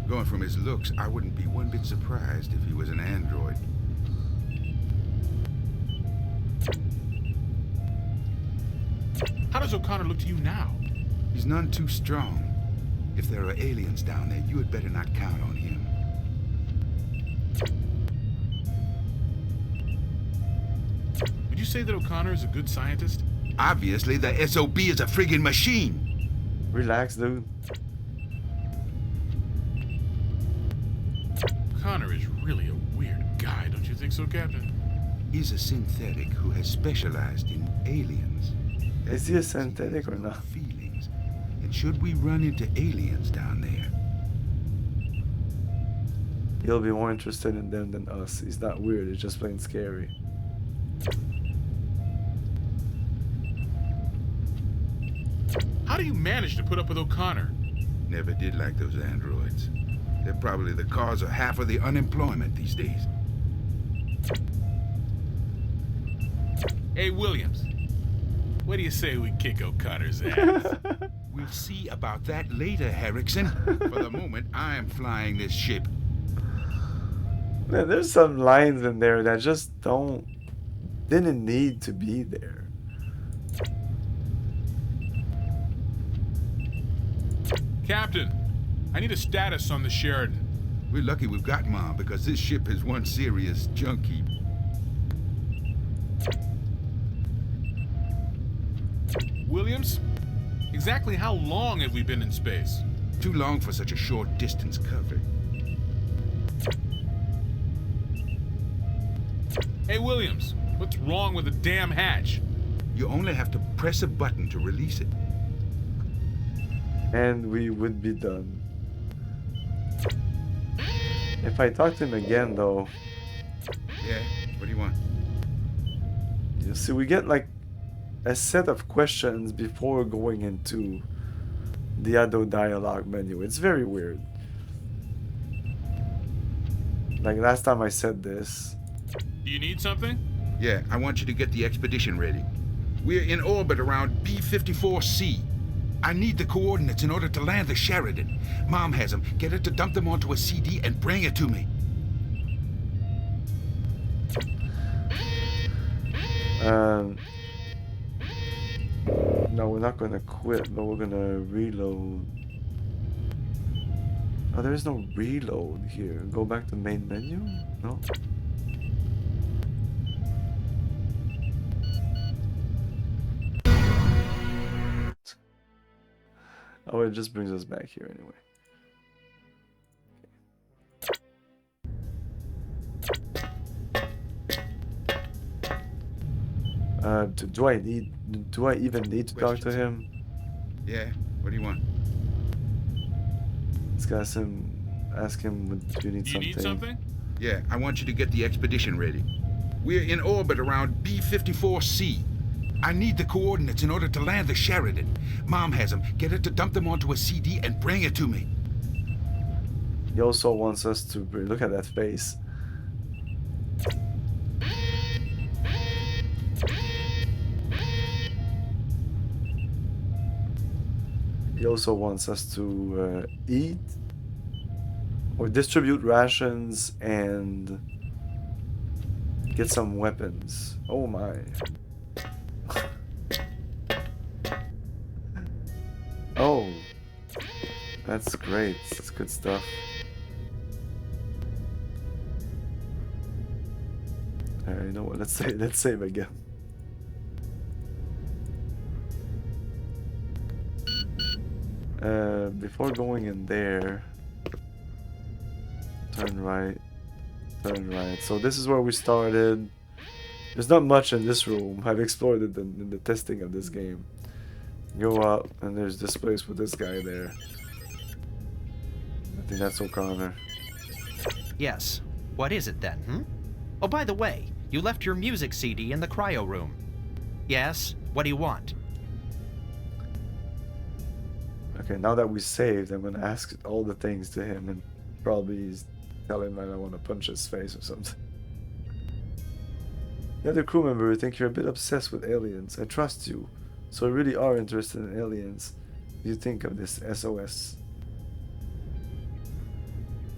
Going from his looks, I wouldn't be one bit surprised if he was an android. How does O'Connor look to you now? He's none too strong. If there are aliens down there, you had better not count on him. Would you say that O'Connor is a good scientist? Obviously, the SOB is a friggin' machine. Relax, dude. O'Connor is really a weird guy, don't you think so, Captain? He's a synthetic who has specialized in aliens. Is he a synthetic or not? Feelings. And should we run into aliens down there? He'll be more interested in them than us. He's not weird, he's just plain scary. How do you manage to put up with O'Connor? Never did like those androids. They're probably the cause of half of the unemployment these days. Hey, Williams, what do you say we kick O'Connor's ass? We'll see about that later, Harrison. For the moment, I am flying this ship. Man, there's some lines in there that just didn't need to be there. Captain, I need a status on the Sheridan. We're lucky we've got Mom, because this ship is one serious junk heap. Williams, exactly how long have we been in space? Too long for such a short distance covered. Hey, Williams, what's wrong with the damn hatch? You only have to press a button to release it. And we would be done. If I talk to him again, though, Yeah, what do you want? you see, we get like a set of questions before going into the auto dialogue menu. It's very weird. Like last time I said this. Do you need something? Yeah, I want you to get the expedition ready. We're in orbit around B-54C. I need the coordinates in order to land the Sheridan. Mom has them. Get her to dump them onto a CD and bring it to me. No, we're not gonna quit, but we're gonna reload. Oh, there's no reload here. Go back to main menu? No? Oh, it just brings us back here anyway. Do I even need to talk to him? Yeah, what do you want? Let's ask him, do you need Do you something? need something? Yeah, I want you to get the expedition ready. We're in orbit around B-54C. I need the coordinates in order to land the Sheridan. Mom has them. Get her to dump them onto a CD and bring it to me. He also wants us to look at that face. He also wants us to eat or distribute rations and get some weapons. Oh my. Oh, that's great. That's good stuff. Alright, you know what? Let's save again. Before going in there, turn right, turn right. So this is where we started. There's not much in this room. I've explored it in the testing of this game. Go up, and there's this place with this guy there. I think that's O'Connor. Yes. What is it then, hmm? Oh, by the way, you left your music CD in the cryo room. Yes? What do you want? Okay, now that we saved, I'm gonna ask all the things to him and probably tell him that I want to punch his face or something. The other crew member think you're a bit obsessed with aliens. I trust you, so you really are interested in aliens. What do you think of this SOS?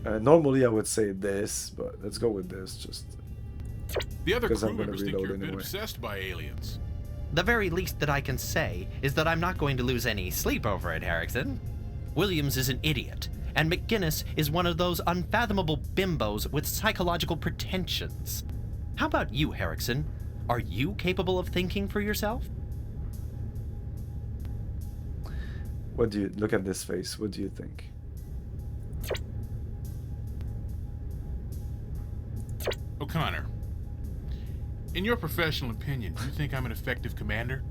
Normally I would say this, but let's go with this, just The other because crew I'm gonna members think reload you're a bit anyway. obsessed by aliens. The very least that I can say is that I'm not going to lose any sleep over it, Harrison. Williams is an idiot, and McGinnis is one of those unfathomable bimbos with psychological pretensions. How about you, Harrison? Are you capable of thinking for yourself? What do you look at this face? What do you think? O'Connor, in your professional opinion, do you think I'm an effective commander?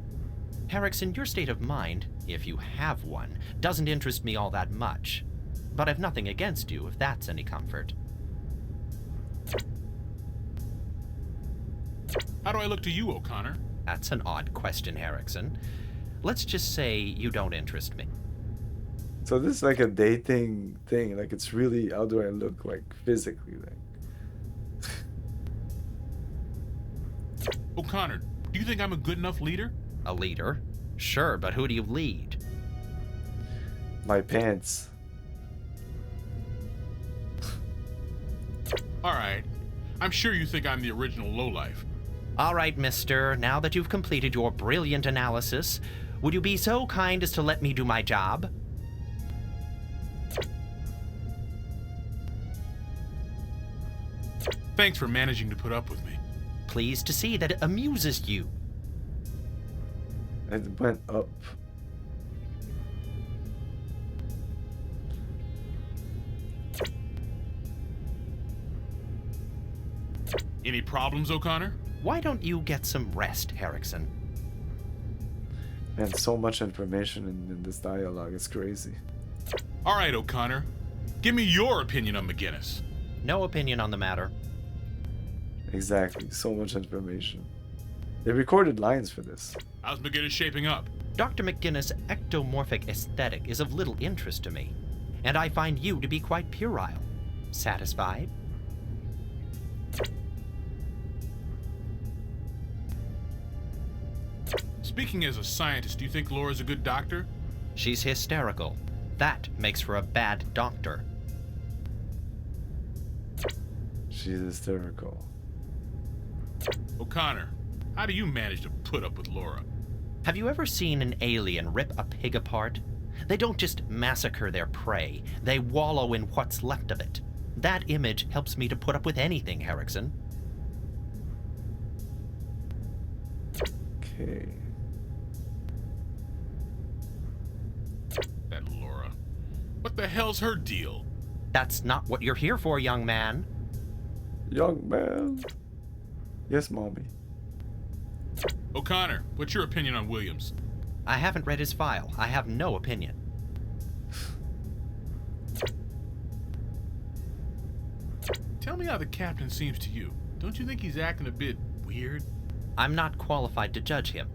Harrison, your state of mind, if you have one, doesn't interest me all that much. But I've nothing against you, if that's any comfort. How do I look to you, O'Connor? That's an odd question, Harrison. Let's just say you don't interest me. So this is like a dating thing. Like it's really, how do I look like physically? Like O'Connor, do you think I'm a good enough leader? A leader? Sure, but who do you lead? my pants. All right. I'm sure you think I'm the original lowlife. All right, mister, now that you've completed your brilliant analysis, would you be so kind as to let me do my job? Thanks for managing to put up with me. Pleased to see that it amuses you. It went up. Any problems, O'Connor? Why don't you get some rest, Harrison? And so much information in this dialogue. It's crazy. All right, O'Connor. Give me your opinion on McGinnis. No opinion on the matter. Exactly. So much information. They recorded lines for this. How's McGinnis shaping up? Dr. McGinnis' ectomorphic aesthetic is of little interest to me, and I find you to be quite puerile. Satisfied? Speaking as a scientist, do you think Laura's a good doctor? She's hysterical. That makes for a bad doctor. She's hysterical. O'Connor, how do you manage to put up with Laura? Have you ever seen an alien rip a pig apart? They don't just massacre their prey, they wallow in what's left of it. That image helps me to put up with anything, Harrison. Okay. That Laura. What the hell's her deal? That's not what you're here for, young man. Young man. Yes, mommy. O'Connor, what's your opinion on Williams? I haven't read his file. I have no opinion. me how the captain seems to you. Don't you think he's acting a bit weird? I'm not qualified to judge him.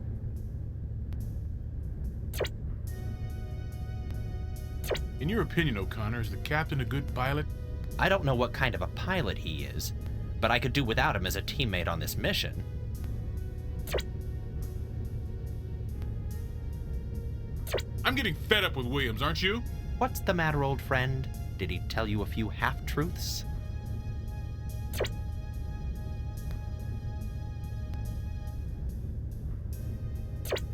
In your opinion, O'Connor, is the captain a good pilot? I don't know what kind of a pilot he is, but I could do without him as a teammate on this mission. I'm getting fed up with Williams, aren't you? What's the matter, old friend? Did he tell you a few half-truths?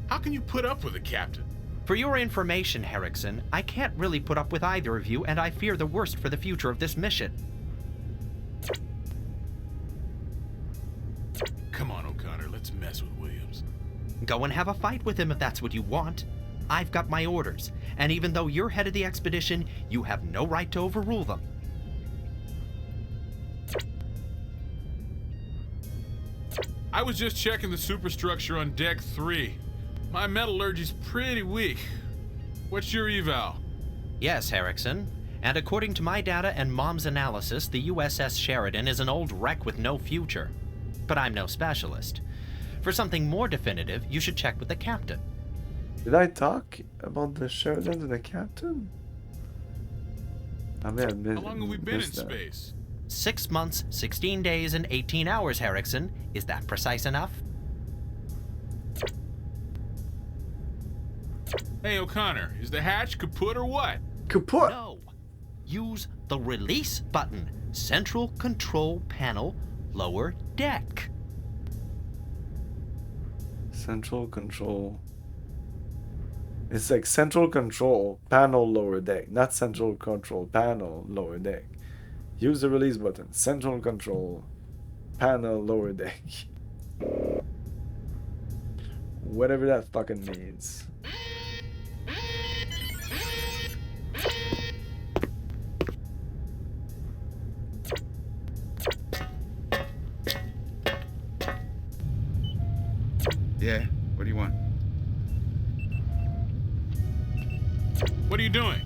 How can you put up with the captain? For your information, Herrickson, I can't really put up with either of you, and I fear the worst for the future of this mission. Come on, O'Connor, let's mess with Williams. Go and have a fight with him if that's what you want. I've got my orders, and even though you're head of the expedition, you have no right to overrule them. I was just checking the superstructure on deck 3. My metallurgy's pretty weak. What's your eval? Yes, Herrickson. And according to my data and Mom's analysis, the USS Sheridan is an old wreck with no future. But I'm no specialist. For something more definitive, you should check with the captain. Did I talk about the Sheridan to the captain? I may have How long have we been in missed that. space? 6 months, 16 days, and 18 hours, Herrickson. Is that precise enough? Hey, O'Connor, is the hatch kaput or what? Kaput! No. Use the release button. Central control panel, lower deck. Central control. It's like central control panel lower deck, not central control panel lower deck. Use the release button. Central control panel lower deck. Whatever that fucking means. Yeah? What do you want? What are you doing?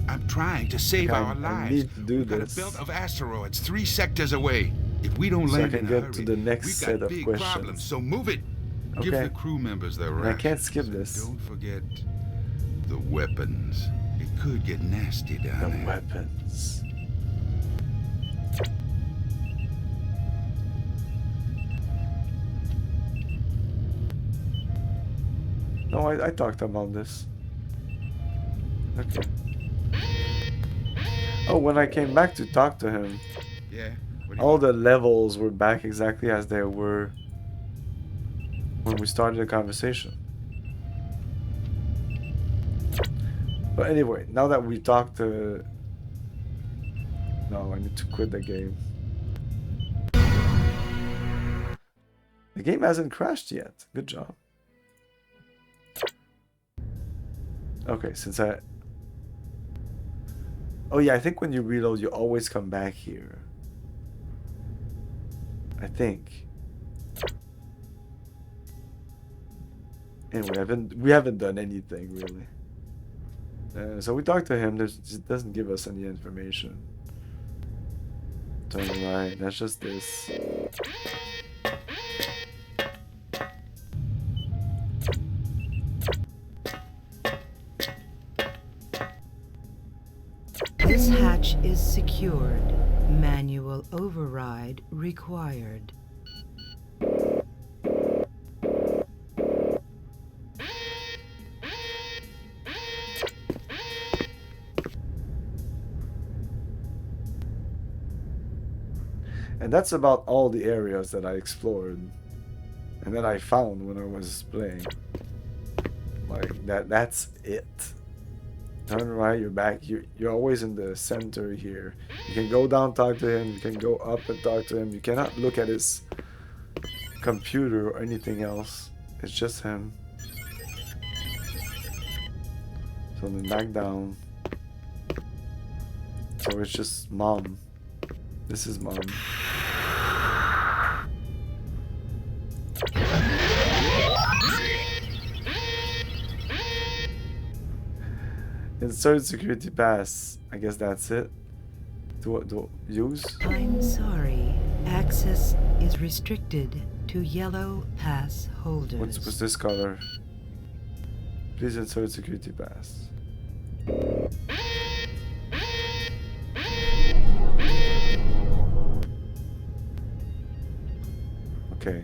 I'm trying to save our I lives. need to do We've got a this. belt of asteroids 3 sectors away. If we don't So I land can in a get hurry, to the next we've set got of big questions. problems, so move it. Give Okay. the crew members their And I rations. can't skip this. Don't forget the weapons. It could get nasty The down there. weapons. No, I talked about this. Okay. Oh, when I came back to talk to him, Yeah? What do you all want? the levels were back exactly as they were when we started the conversation. But anyway, now that we talked to... No, I need to quit the game. The game hasn't crashed yet. Good job. Okay, since I... Oh yeah, I think when you reload, you always come back here. I think. Anyway, we haven't done anything really. So we talked to him. It doesn't give us any information. Turn right. That's just this. This hatch is secured. Manual override required. And that's about all the areas that I explored and that I found when I was playing. Like that's it. Turn right, you're back. You're always in the center here. You can go down, talk to him. You can go up and talk to him. You cannot look at his computer or anything else. It's just him. So then back down. So it's just mom. This is mom. Insert security pass. I guess that's it. Do use? I'm sorry. Access is restricted to yellow pass holders. What's this color? Please insert security pass. Okay.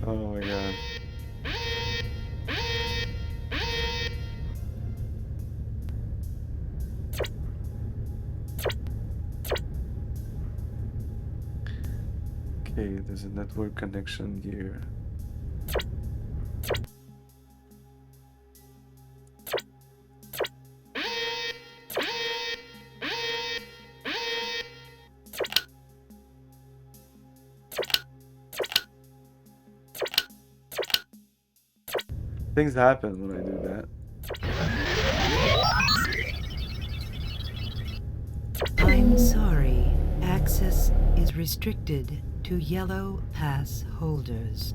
Oh my god. Okay, there's a network connection here. Things happen when I do that. I'm sorry. Access is restricted to yellow pass holders.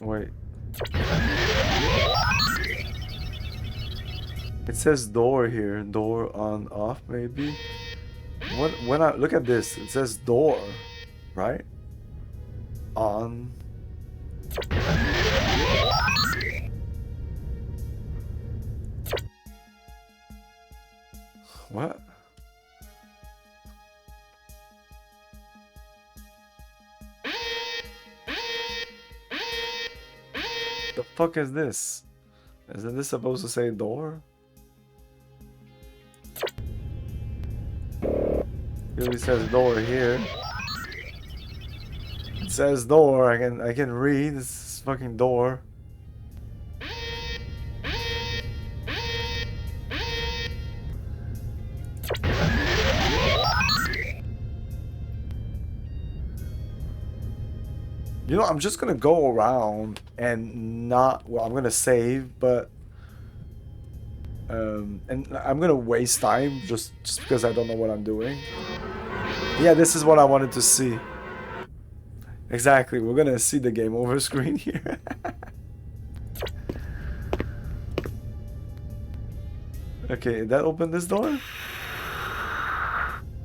Wait. It says door here. Door on, off, maybe? When I look at this, it says door, right? On. What? The fuck is this? Isn't this supposed to say door? It says door here. It says door. I can read. This is fucking door. You know, I'm just gonna go around and not. Well, I'm gonna save, but and I'm gonna waste time just because I don't know what I'm doing. Yeah, this is what I wanted to see. Exactly, we're gonna see the game over screen here. Okay, that opened this door?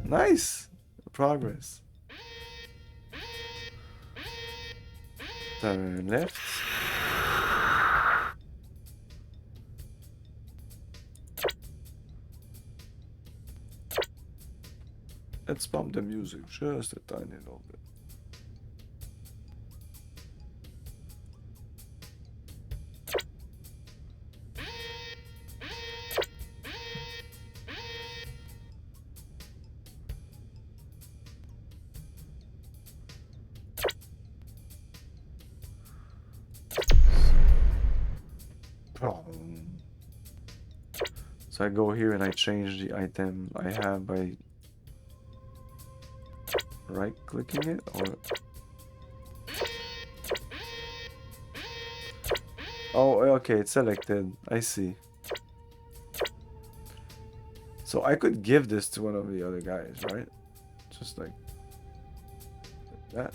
Nice! Progress. Turn left. Let's bump the music just a tiny little bit. So I go here and I change the item I have by right clicking it, or oh, okay, it's selected. I see. So I could give this to one of the other guys, right? Just like that.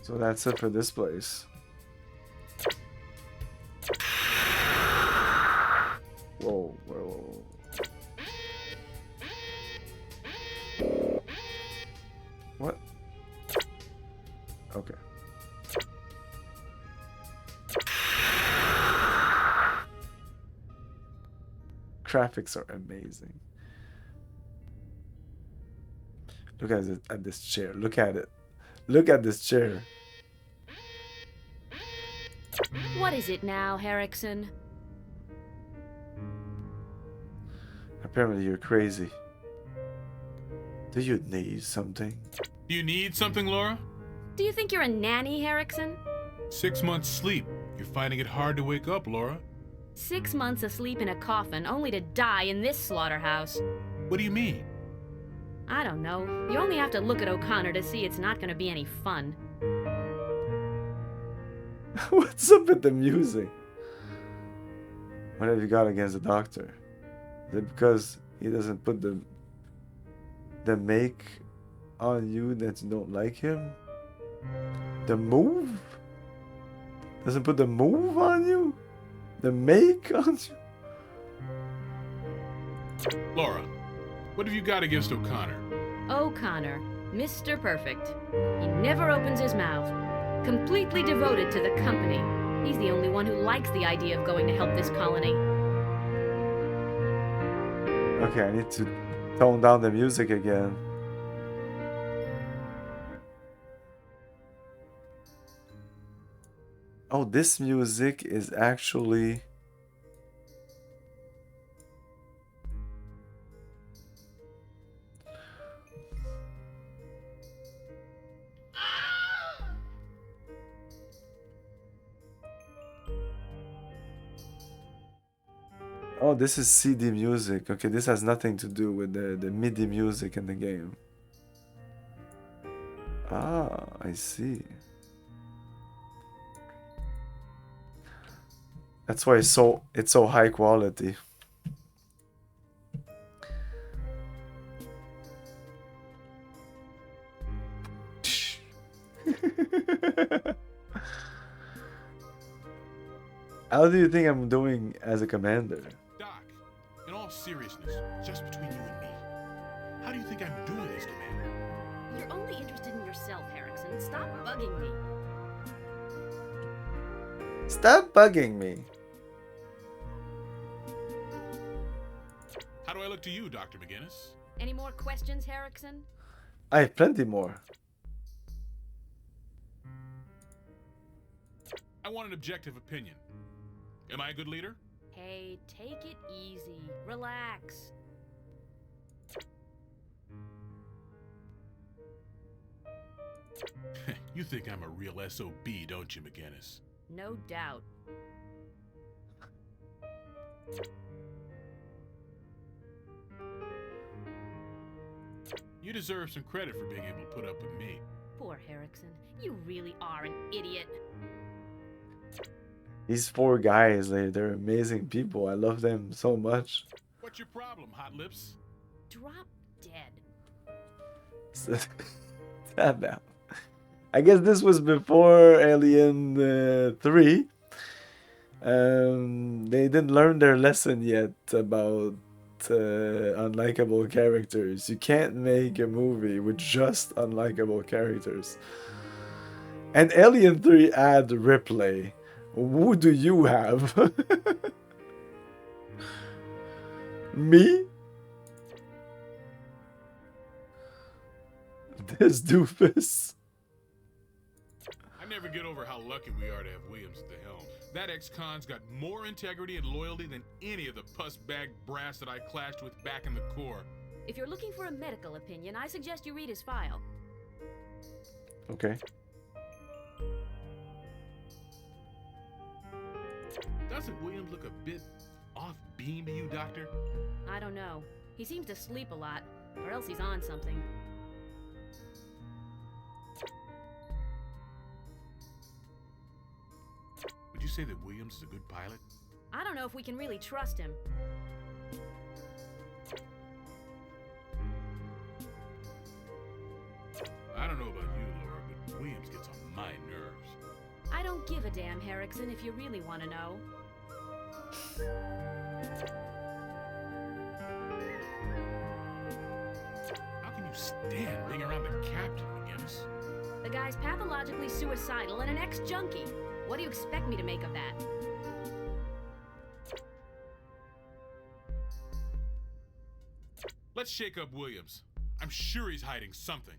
So that's it for this place. Whoa, whoa, whoa. What? Okay. Graphics are amazing. Look at this chair. Look at it. Look at this chair. What is it now, Herrickson? Apparently you're crazy. Do you need something? Do you need something, Laura? Do you think you're a nanny, Herrickson? 6 months sleep. You're finding it hard to wake up, Laura. 6 months asleep in a coffin, only to die in this slaughterhouse. What do you mean? I don't know. You only have to look at O'Connor to see it's not going to be any fun. What's up with the music? What have you got against the doctor? Is it because he doesn't put the make on you that you don't like him? The move? Doesn't put the move on you? The make on you? Laura, what have you got against O'Connor? O'Connor, Mr. Perfect. He never opens his mouth. Completely devoted to the company. He's the only one who likes the idea of going to help this colony. Okay, I need to tone down the music again. Oh, this music is actually... Oh, this is CD music. Okay, this has nothing to do with the MIDI music in the game. Ah, I see. That's why it's so high quality. How do you think I'm doing as a commander? Doc, in all seriousness, just between you and me, how do you think I'm doing as commander? You're only interested in yourself, Herrickson. Stop bugging me. Stop bugging me. How do I look to you, Dr. McGinnis? Any more questions, Herrickson? I have plenty more. I want an objective opinion. Am I a good leader? Hey, take it easy. Relax. You think I'm a real SOB, don't you, McGinnis? No doubt. You deserve some credit for being able to put up with me. Poor Herrickson. You really are an idiot. These four guys, they're amazing people. I love them so much. What's your problem, Hot Lips? Drop dead. Stand down. I guess this was before Alien 3. They didn't learn their lesson yet about unlikable characters. You can't make a movie with just unlikable characters. And Alien 3 had Ripley. Who do you have? Me? This doofus. I never get over how lucky we are to have Williams at the helm. That ex-con's got more integrity and loyalty than any of the puss-bag brass that I clashed with back in the Corps. If you're looking for a medical opinion, I suggest you read his file. Okay. Doesn't Williams look a bit off-beam to you, Doctor? I don't know. He seems to sleep a lot, or else he's on something. Would you say that Williams is a good pilot? I don't know if we can really trust him. I don't know about you, Laura, but Williams gets on my nerves. I don't give a damn, Herrickson, if you really want to know. How can you stand being around the captain, McGinnis? The guy's pathologically suicidal and an ex-junkie. What do you expect me to make of that? Let's shake up Williams. I'm sure he's hiding something.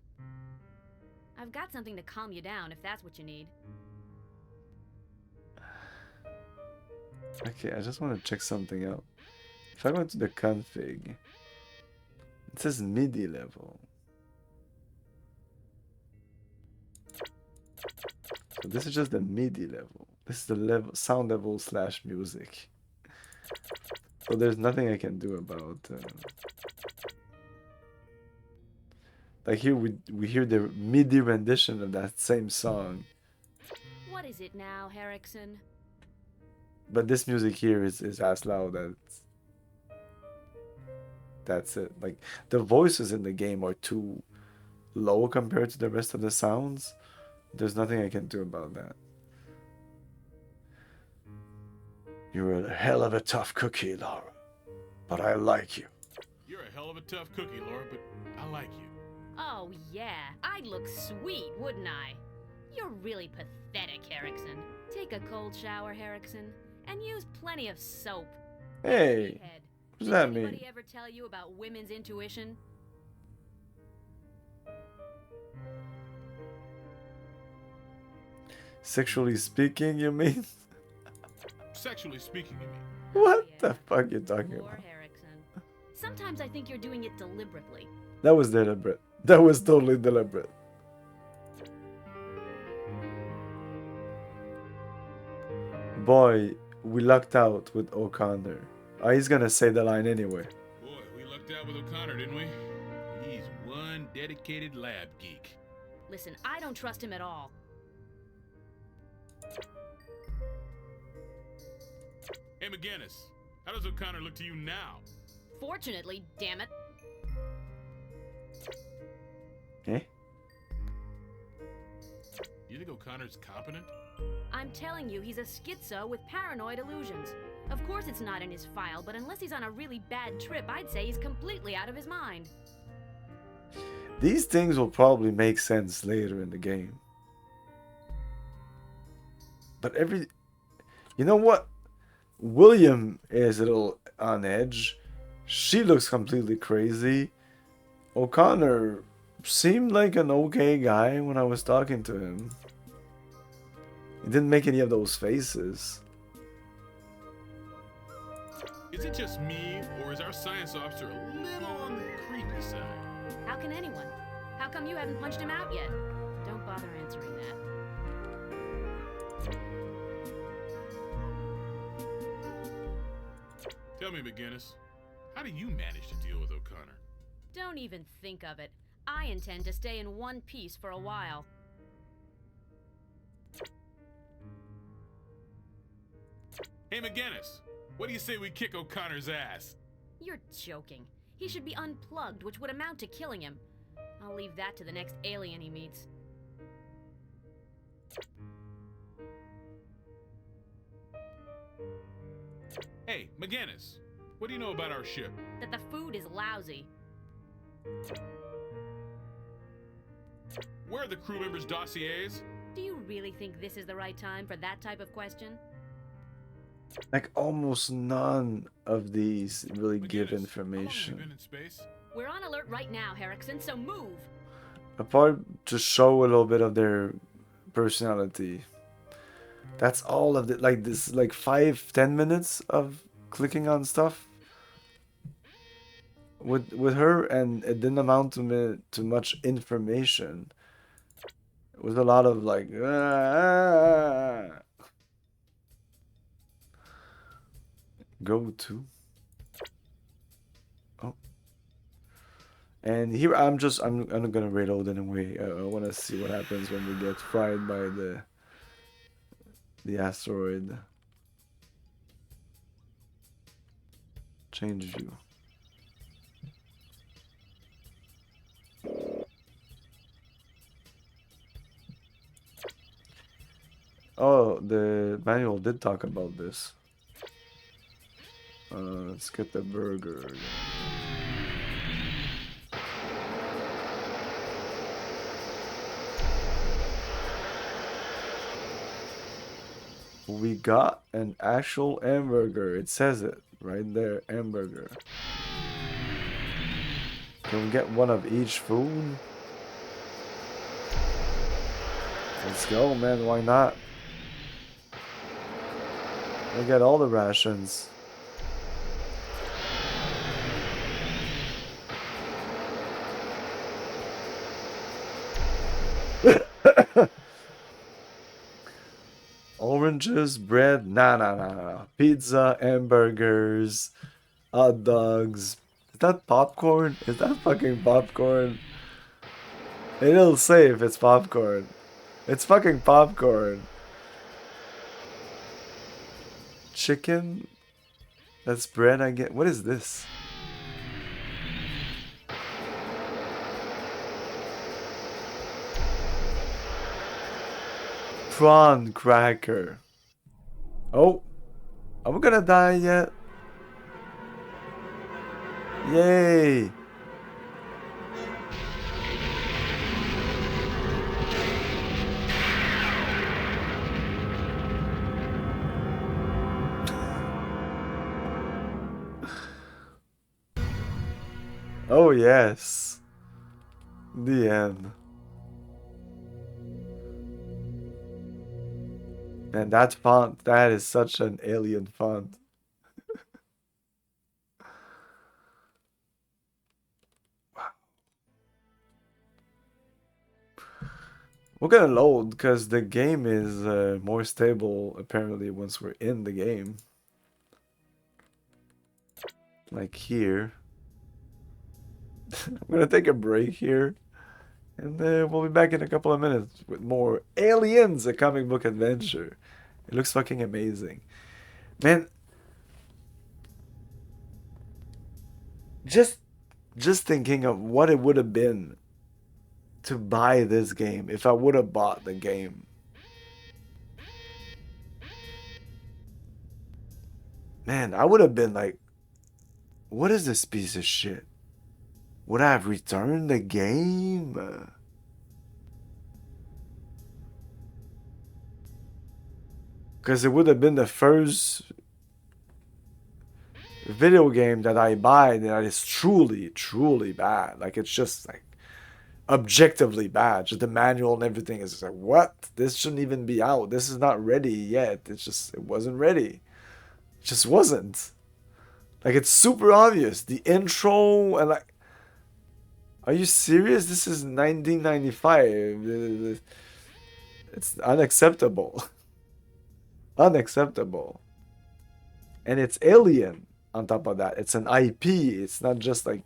I've got something to calm you down, if that's what you need. Okay, I just want to check something out. If I go into the config, it says MIDI level. So this is just the MIDI level. This is the level, sound level / music. So there's nothing I can do about. Like here we hear the MIDI rendition of that same song. What is it now, Herrickson? But this music here is as loud as. That's it. Like the voices in the game are too low compared to the rest of the sounds. There's nothing I can do about that. You're a hell of a tough cookie, Laura. But I like you. You're a hell of a tough cookie, Laura, but I like you. Oh, yeah. I'd look sweet, wouldn't I? You're really pathetic, Herrickson. Take a cold shower, Herrickson, and use plenty of soap. Hey, what does that Did mean? anybody ever tell you about women's intuition? Sexually speaking, you mean? Sexually speaking, you mean? What the fuck you talking Poor about? Herrickson. Sometimes I think you're doing it deliberately. That was deliberate. That was totally deliberate. Boy, we lucked out with O'Connor. He's gonna say the line anyway. Boy, we lucked out with O'Connor, didn't we? He's one dedicated lab geek. Listen, I don't trust him at all. Hey, McGinnis, how does O'Connor look to you now? Fortunately, damn it. Eh? Do you think O'Connor's competent? I'm telling you, he's a schizo with paranoid illusions. Of course it's not in his file, but unless he's on a really bad trip, I'd say he's completely out of his mind. These things will probably make sense later in the game. But you know what? William is a little on edge. She looks completely crazy. O'Connor seemed like an okay guy when I was talking to him. He didn't make any of those faces. Is it just me, or is our science officer a little on the creepy side? How can anyone? How come you haven't punched him out yet? Don't bother answering that. Tell me, McGinnis, how do you manage to deal with O'Connor? Don't even think of it. I intend to stay in one piece for a while. Hey, McGinnis, what do you say we kick O'Connor's ass? You're joking. He should be unplugged, which would amount to killing him. I'll leave that to the next alien he meets. Hey, McGinnis, what do you know about our ship? That the food is lousy. Where are the crew members' dossiers? Do you really think this is the right time for that type of question? Like almost none of these really give How long have you information. been in space? We're on alert right now, Herrickson, so move! Apart to show a little bit of their personality. That's all of it. Like this, like 5-10 minutes of clicking on stuff with her, and it didn't amount to much information. It was a lot of like. Go to. Oh. And here I'm gonna reload anyway. I want to see what happens when we get fried by the asteroid. Change view. Oh, the manual did talk about this. Let's get the burger. We got an actual hamburger. It says it right there, hamburger. Can we get one of each food? Let's go, man. Why not? We get all the rations. Oranges, bread, nah. Pizza, hamburgers, hot dogs. Is that popcorn? Is that fucking popcorn? It'll say if it's popcorn. It's fucking popcorn. Chicken? That's bread I get. What is this? Prawn cracker. Oh. Are we gonna die yet? Yay. Oh yes. The end. And that font, that is such an alien font. We're gonna load because the game is more stable apparently once we're in the game. Like here. I'm gonna take a break here. And we'll be back in a couple of minutes with more Aliens, a comic book adventure. It looks fucking amazing. Man, just thinking of what it would have been to buy this game if I would have bought the game. Man, I would have been like, what is this piece of shit? Would I have returned the game? Because it would have been the first video game that I buy that is truly, truly bad. Like, it's just like objectively bad. Just the manual and everything is just like, what? This shouldn't even be out. This is not ready yet. It's just, it wasn't ready. It just wasn't. Like, it's super obvious. The intro and like, are you serious? This is 1995. It's unacceptable. Unacceptable. And it's Alien on top of that. It's an IP. It's not just like,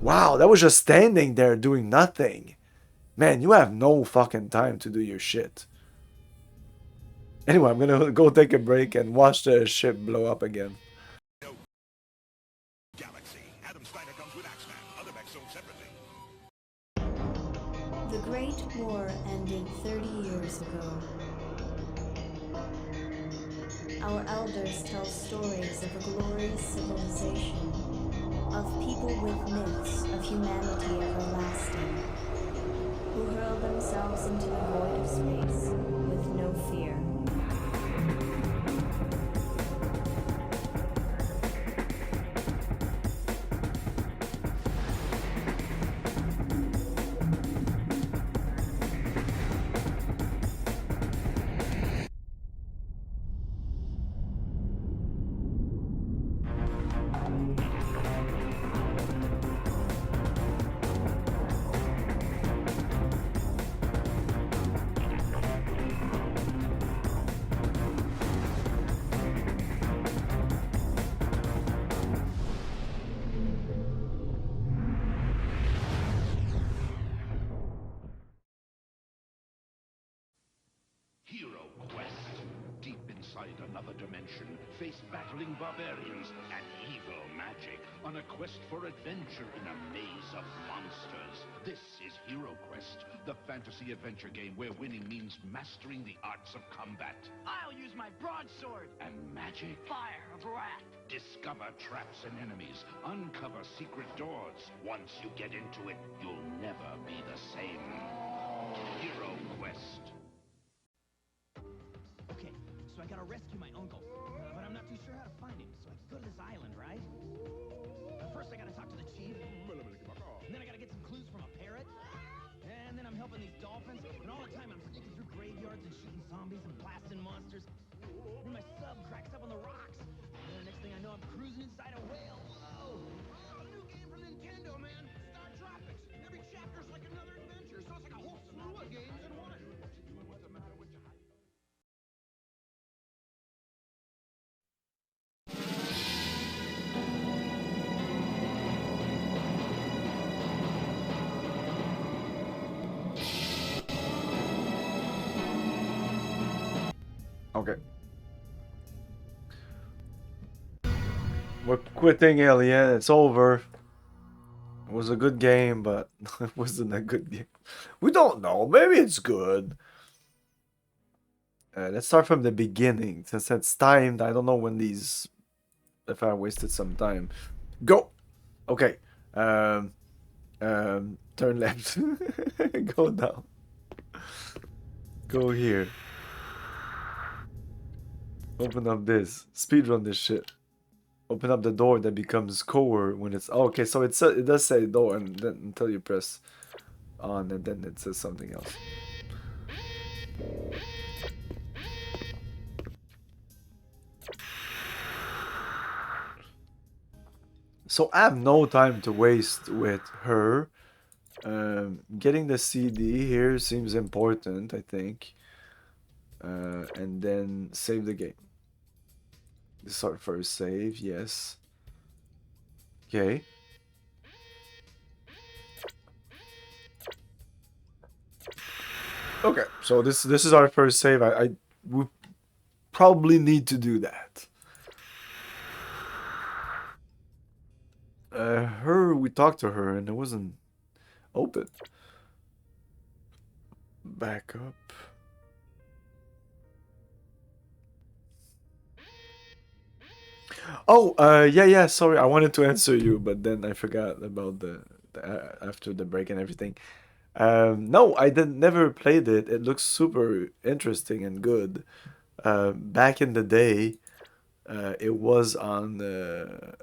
wow, that was just standing there doing nothing. Man, you have no fucking time to do your shit. Anyway, I'm gonna go take a break and watch the ship blow up again. The Great War ended 30 years ago. Our elders tell stories of a glorious civilization, of people with myths of humanity everlasting, who hurl themselves into the void of space with no fear. Hero Quest. Deep inside another dimension, face battling barbarians and evil magic on a quest for adventure in a maze of monsters. This is Hero Quest, the fantasy adventure game where winning means mastering the arts of combat. I'll use my broadsword. And magic. Fire of wrath. Discover traps and enemies. Uncover secret doors. Once you get into it, you'll never be the same. Hero Quest. Okay, so I gotta rescue my uncle, but I'm not too sure how to find him, so I can go to this island, right? First I gotta talk to the chief, and then I gotta get some clues from a parrot, and then I'm helping these dolphins, and all the time I'm sneaking through graveyards and shooting zombies and blasting monsters. inside a whale. Whoa! Oh, new game from Nintendo, man. Star Tropics. Every chapter's like another adventure, so it's like a whole slew of games in one. What's the matter with your height? Okay. We're quitting Alien. It's over. It was a good game, but it wasn't a good game. We don't know. Maybe it's good. Let's start from the beginning. Since it's timed, I don't know when these... If I wasted some time. Go! Okay. Turn left. Go down. Go here. Open up this. Speedrun this shit. Open up the door that becomes core when it's... Oh, okay, so it does say door and then until you press on and then it says something else. So I have no time to waste with her. Getting the CD here seems important, I think. And then save the game. This is our first save, yes. Okay. Okay, so this is our first save. I would probably need to do that. We talked to her and it wasn't open. Back up. Oh, yeah, sorry, I wanted to answer you, but then I forgot about the after the break and everything. No, I never played it. It looks super interesting and good. Back in the day, it was on the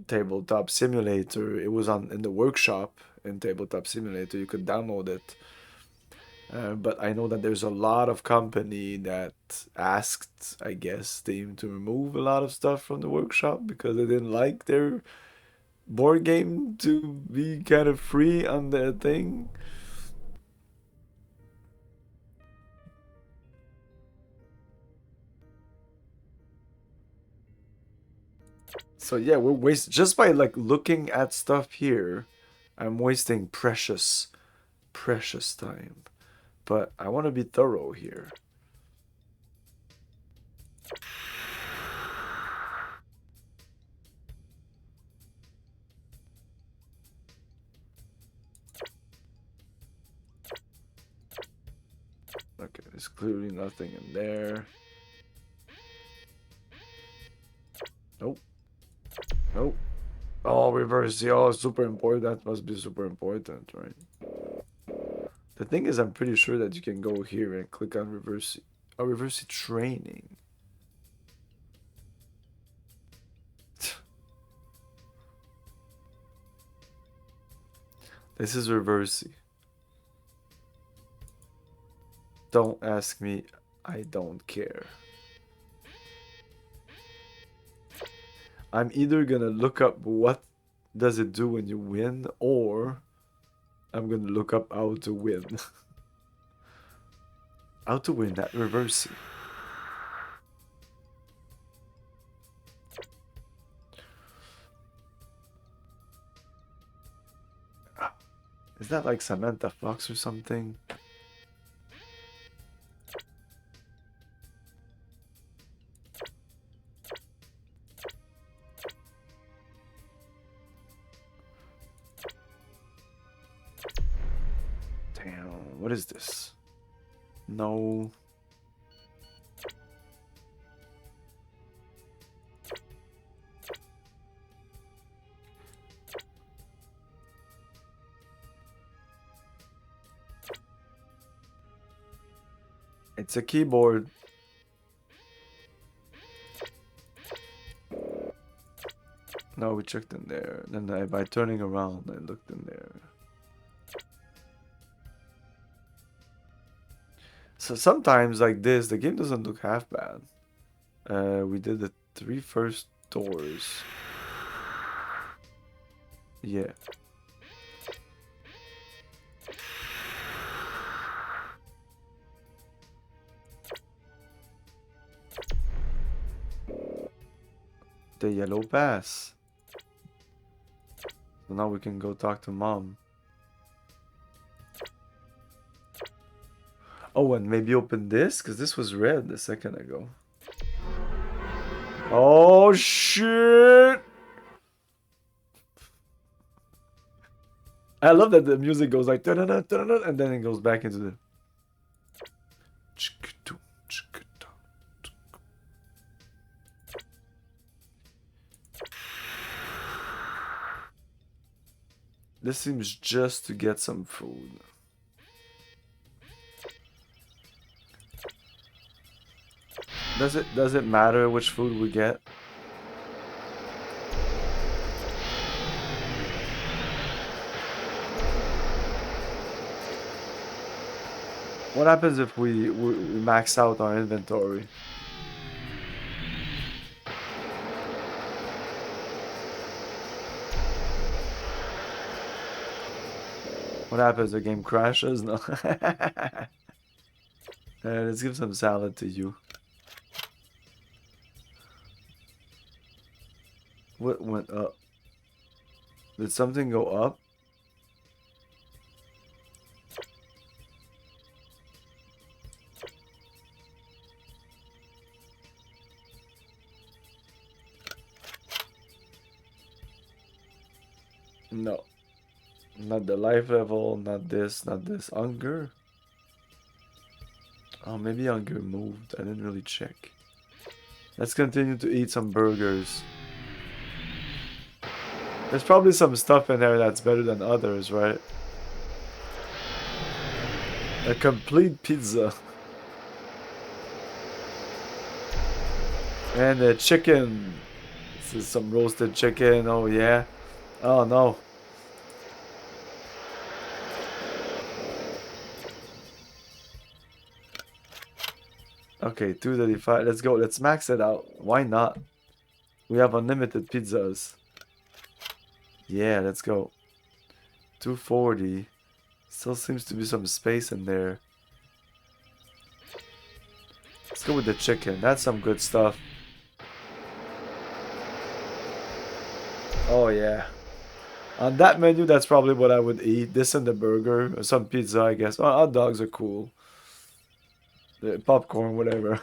Tabletop Simulator. It was in the workshop in Tabletop Simulator. You could download it. But I know that there's a lot of company that asked, I guess, Steam to remove a lot of stuff from the workshop because they didn't like their board game to be kind of free on their thing. So yeah, we're wasting just by like looking at stuff here. I'm wasting precious time. But I want to be thorough here. Okay, there's clearly nothing in there. Nope. Nope. Oh, reverse. Oh, super important. That must be super important, right? The thing is, I'm pretty sure that you can go here and click on reverse. Oh, reverse training. This is reverse. Don't ask me. I don't care. I'm either gonna look up what does it do when you win, or I'm gonna look up how to win. How to win that reverse. Is that like Samantha Fox or something? Damn, what is this? No. It's a keyboard. No, we checked in there. Then by turning around, I looked in there. So sometimes like this, the game doesn't look half bad. We did the 3 first doors. Yeah. The yellow pass. So now we can go talk to mom. Oh, and maybe open this, because this was red a second ago. Oh, shit! I love that the music goes like, "Da-da-da, da-da-da," and then it goes back into the... This seems just to get some food. Does it matter which food we get? What happens if we max out our inventory? What happens? The game crashes? No. Let's give some salad to you. What went up? Did something go up? No. Not the life level, not this, not this. Hunger? Oh, maybe hunger moved. I didn't really check. Let's continue to eat some burgers. There's probably some stuff in there that's better than others, right? A complete pizza. And the chicken. This is some roasted chicken. Oh, yeah. Oh, no. Okay, 235. Let's go. Let's max it out. Why not? We have unlimited pizzas. Yeah, let's go. 240. Still seems to be some space in there. Let's go with the chicken. That's some good stuff. Oh, yeah. On that menu, that's probably what I would eat. This and the burger. Or some pizza, I guess. Oh, hot dogs are cool. The popcorn, whatever.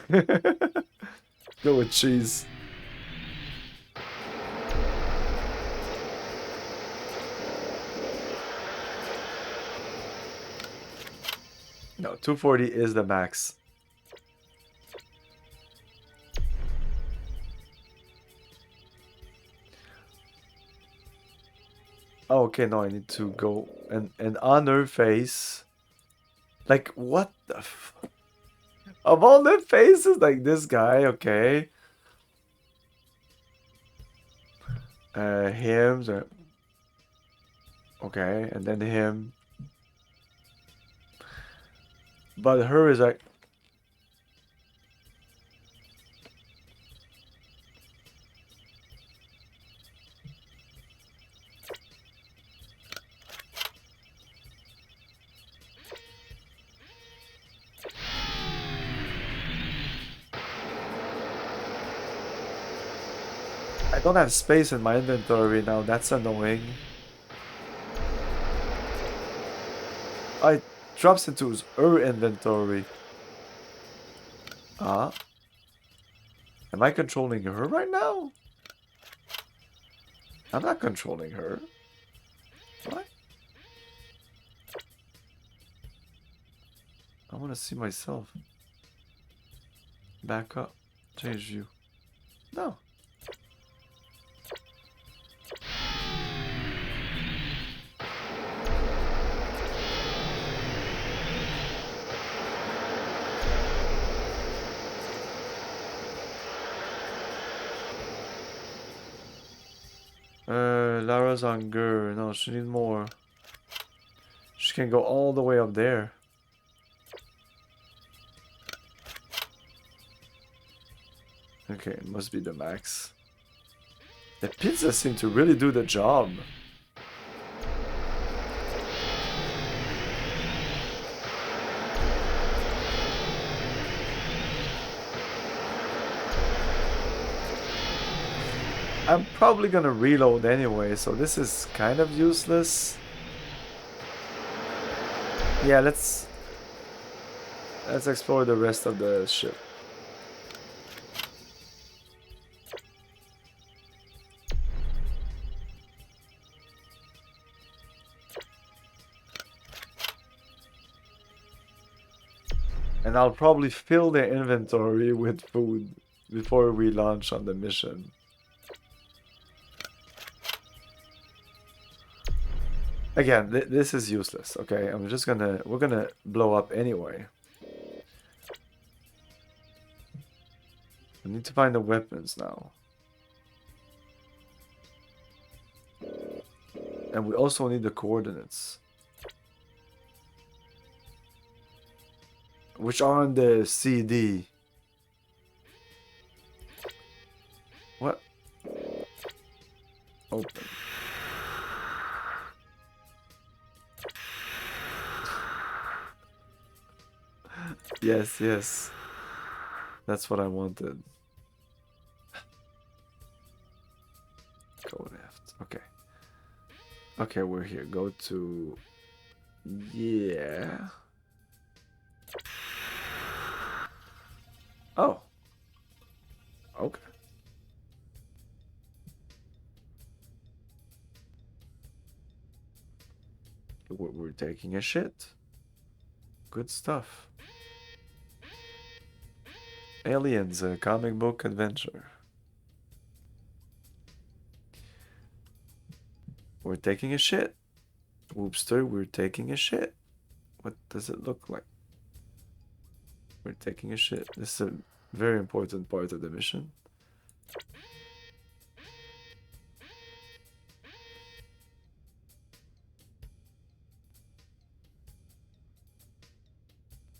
Go with cheese. No, 240 is the max. Oh, okay, no, I need to go and on her face. Like, what the f... Of all the faces, like this guy, okay. Him, so... Okay, and then him. But her is like... I don't have space in my inventory now, that's annoying. It drops into her inventory. Ah. Am I controlling her right now? I'm not controlling her. What? I want to see myself. Back up. Change view. No. Lara's hunger. No, she needs more. She can go all the way up there. Okay, it must be the max. The pizza seem to really do the job. I'm probably gonna reload anyway, so this is kind of useless. Yeah, let's explore the rest of the ship. And I'll probably fill the inventory with food before we launch on the mission. Again, this is useless, okay? We're gonna blow up anyway. We need to find the weapons now. And we also need the coordinates. Which are on the CD. What? Open. Yes, yes. That's what I wanted. Go left. Okay. Okay, we're here. Go to... Yeah. Oh. Okay. We're taking a shit. Good stuff. Aliens, a comic book adventure. We're taking a shit. Whoopster, we're taking a shit. What does it look like? We're taking a shit. This is a very important part of the mission.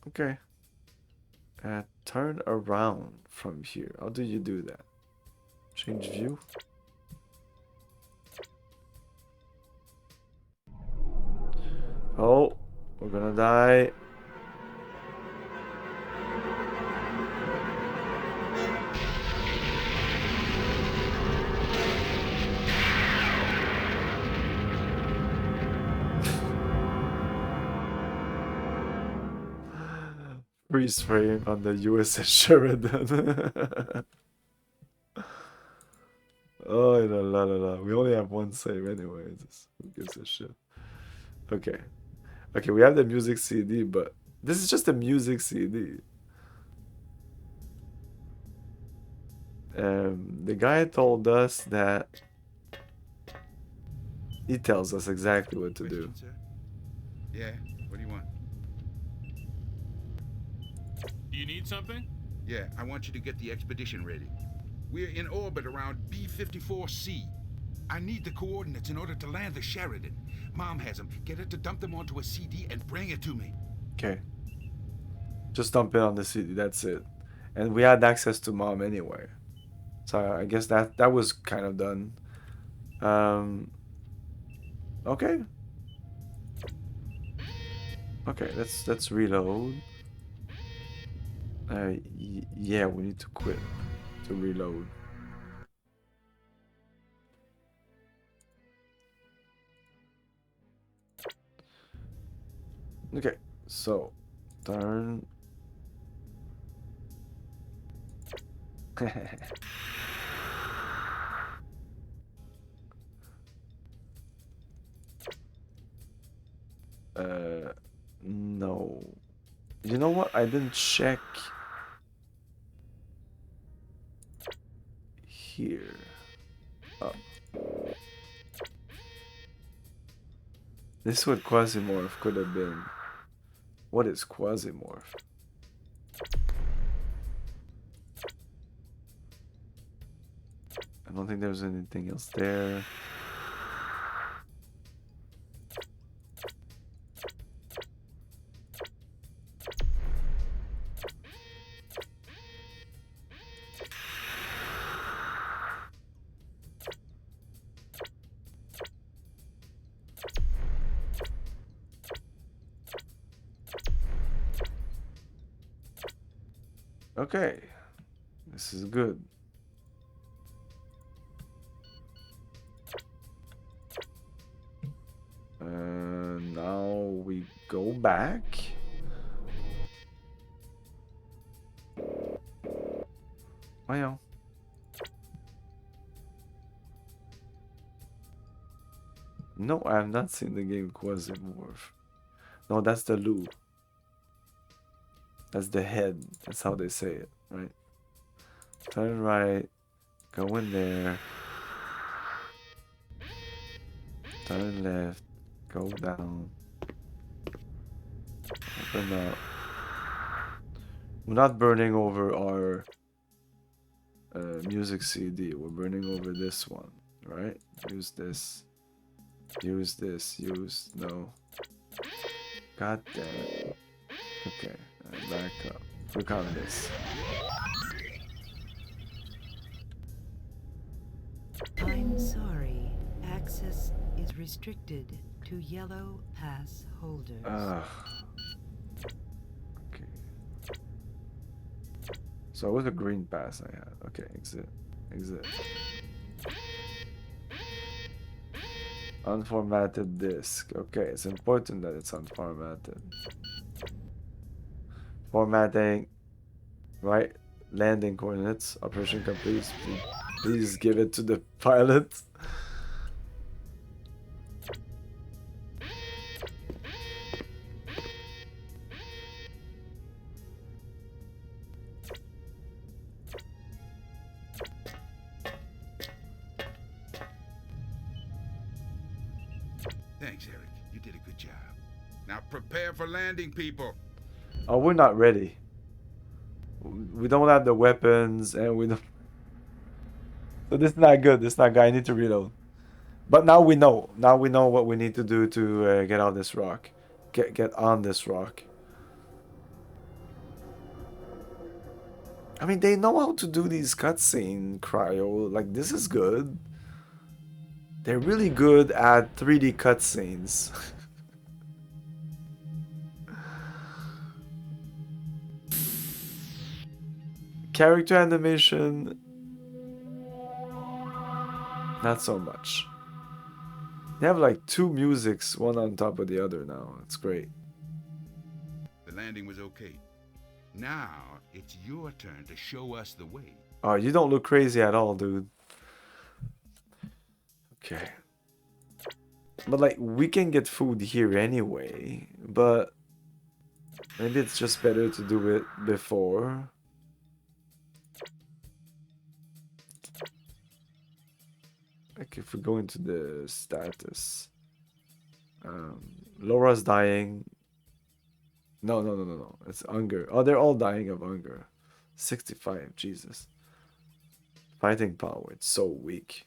Okay. Turn around from here. How do you do that? Change view? Oh, we're gonna die. Freeze frame on the USS Sheridan. Oh, la la la. We only have one save anyway. Who gives a shit? Okay. Okay, we have the music CD, but this is just a music CD. The guy told us that he tells us exactly what to do. Yeah, what do you want? Do you need something? Yeah, I want you to get the expedition ready. We're in orbit around B54C. I need the coordinates in order to land the Sheridan. Mom has them. Get her to dump them onto a CD and bring it to me. Okay. Just dump it on the CD, that's it. And we had access to Mom anyway. So I guess that was kind of done. Okay. Okay, let's reload. Yeah, we need to quit to reload. Okay, so turn. No. You know what? I didn't check here. Oh. This is what Quasimorph could have been. What is Quasimorph? I don't think there's anything else there. Okay. This is good. Now we go back. Wow. No, I have not seen the game Quasimorph. No, that's the Lou. That's the head. That's how they say it, right? Turn right. Go in there. Turn left. Go down. Open up. We're not burning over our music CD. We're burning over this one, right? Use this. Use this. Use no. God damn it. Okay, back up. Click on this. I'm sorry. Access is restricted to yellow pass holders. Okay. So it was a green pass I had. Okay, exit. Exit. Unformatted disk. Okay, it's important that it's unformatted. Formatting. Right. Landing coordinates. Operation complete. Please give it to the pilot. Thanks, Eric. You did a good job. Now prepare for landing, people. Oh, we're not ready. We don't have the weapons, and we don't. So this is not good. This is not good. I need to reload. But now we know. Now we know what we need to do to get on this rock. Get on this rock. I mean, they know how to do these cutscene cryo. Like, this is good. They're really good at 3D cutscenes. Character animation, not so much. They have like two musics, one on top of the other now. It's great. The landing was okay. Now it's your turn to show us the way. Oh, you don't look crazy at all, dude. Okay. But like, we can get food here anyway, but maybe it's just better to do it before. Like, if we go into the status, Laura's dying. No. It's hunger. Oh, they're all dying of hunger. 65, Jesus. Fighting power, it's so weak.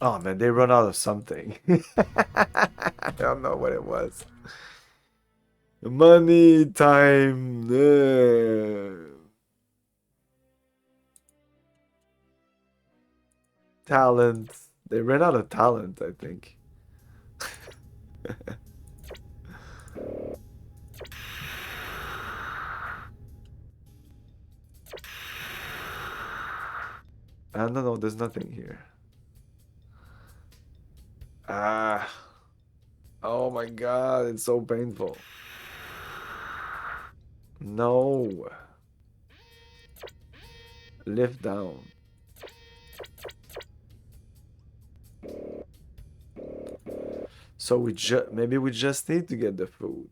Oh man, they run out of something. I don't know what it was. Money, time. Talent. They ran out of talent, I think. No, there's nothing here. Ah. Oh my god, it's so painful. No. Lift down. So maybe we just need to get the food.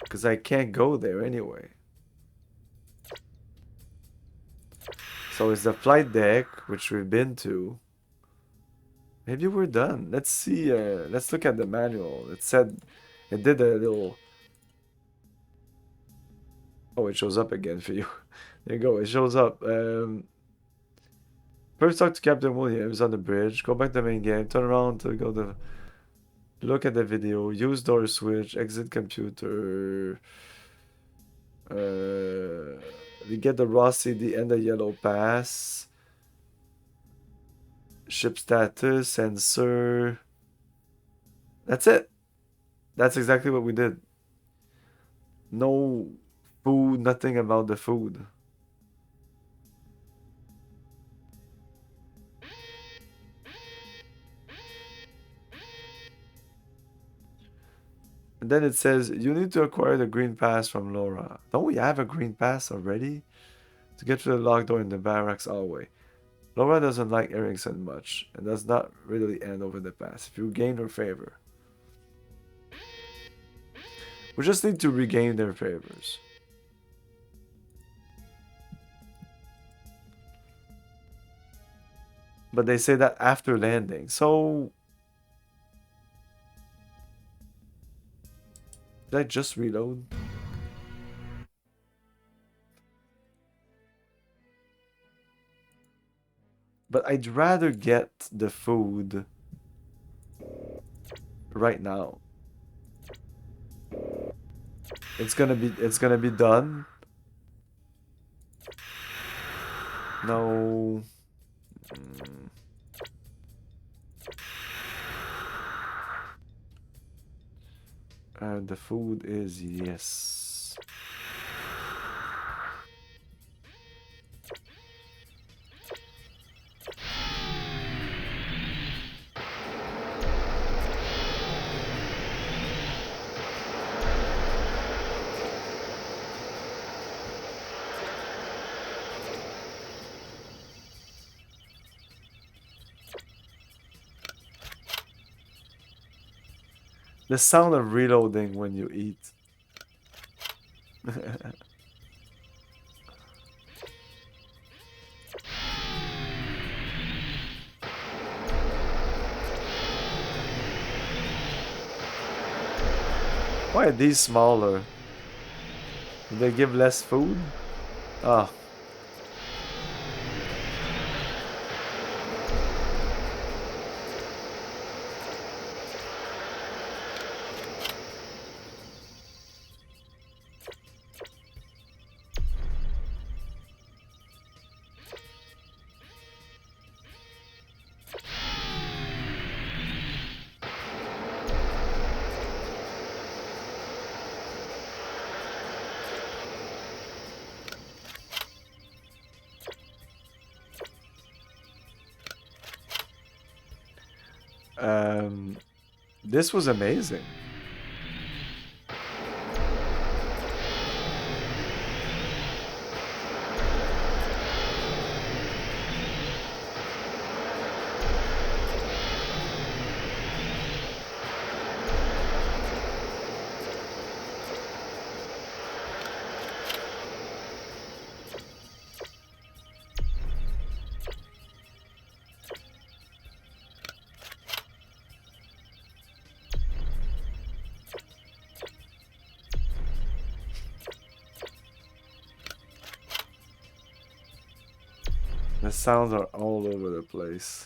Because I can't go there anyway. So it's the flight deck, which we've been to. Maybe we're done. Let's see. Let's look at the manual. It said it did a little. Oh, it shows up again for you. There you go. It shows up. First, talk to Captain Williams on the bridge. Go back to the main game. Turn around to go to. Look at the video. Use door switch. Exit computer. We get the raw CD and the yellow pass. Ship status, sensor. That's it. That's exactly what we did. No food, nothing about the food. And then it says, you need to acquire the green pass from Laura. Don't we have a green pass already? To get to the locked door in the barracks hallway. Laura doesn't like Erickson much, and does not readily hand over the pass if you gain her favor. We just need to regain their favors. But they say that after landing, so... Did I just reload? But I'd rather get the food right now. It's gonna be done. No. And the food is yes. The sound of reloading when you eat. Why are these smaller? Do they give less food? Ah. This was amazing. The sounds are all over the place.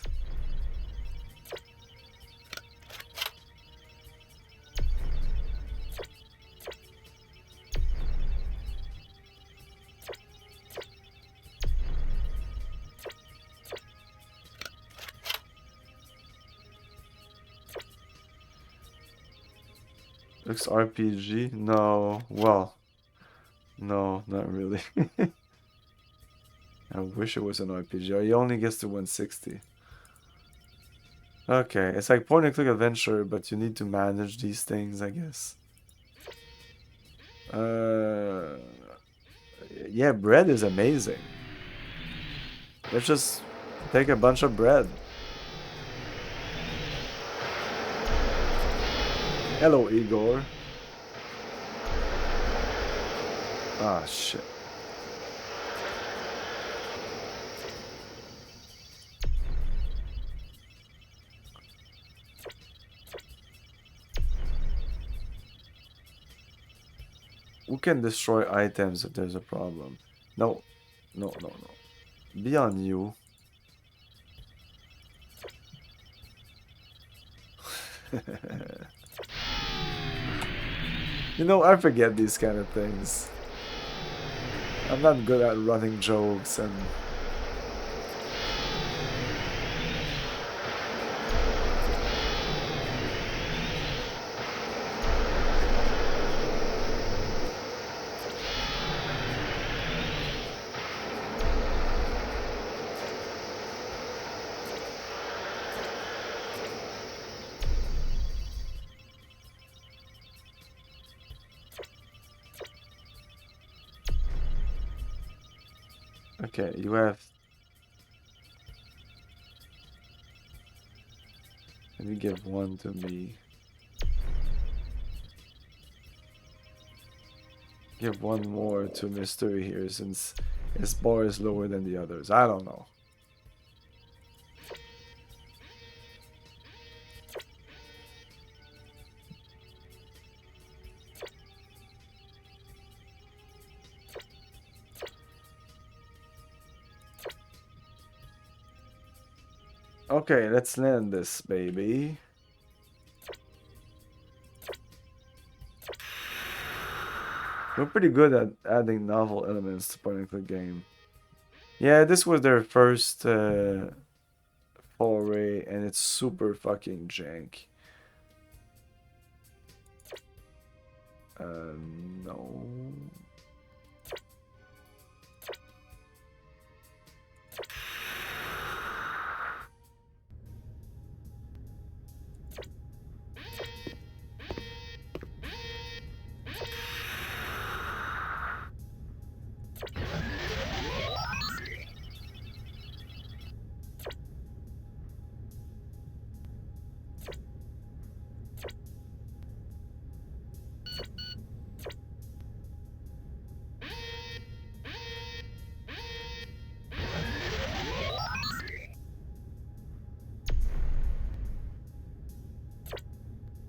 Looks RPG? No. Well, no, not really. I wish it was an RPG. He only gets to 160. Okay, it's like point and click adventure, but you need to manage these things, I guess. Yeah, bread is amazing. Let's just take a bunch of bread. Hello, Igor. Ah, shit. Who can destroy items if there's a problem? No. No, no, no. Be on you. You know, I forget these kind of things. I'm not good at running jokes and... Okay, you have. Let me give one to me. Give one more to Mystery here since his bar is lower than the others. I don't know. Okay, let's land this baby. We're pretty good at adding novel elements to point and click game. Yeah, this was their first foray, and it's super fucking jank. No.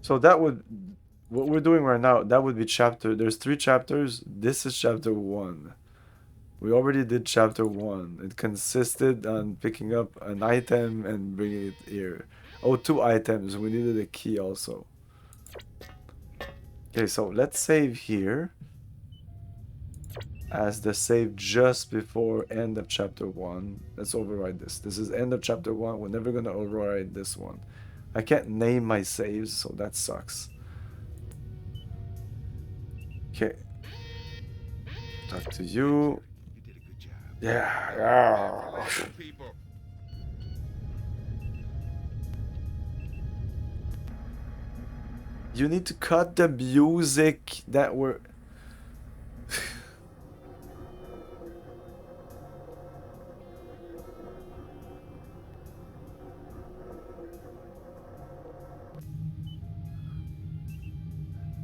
So that would, what we're doing right now, that would be chapter, there's 3 chapters. This is chapter 1. We already did chapter 1. It consisted on picking up an item and bringing it here. Oh, 2 items. We needed a key also. Okay, so let's save here as the save just before end of chapter 1. Let's override this. This is end of chapter 1. We're never gonna override this one. I can't name my saves, so that sucks. Okay. Talk to you. Yeah. You need to cut the music that we're...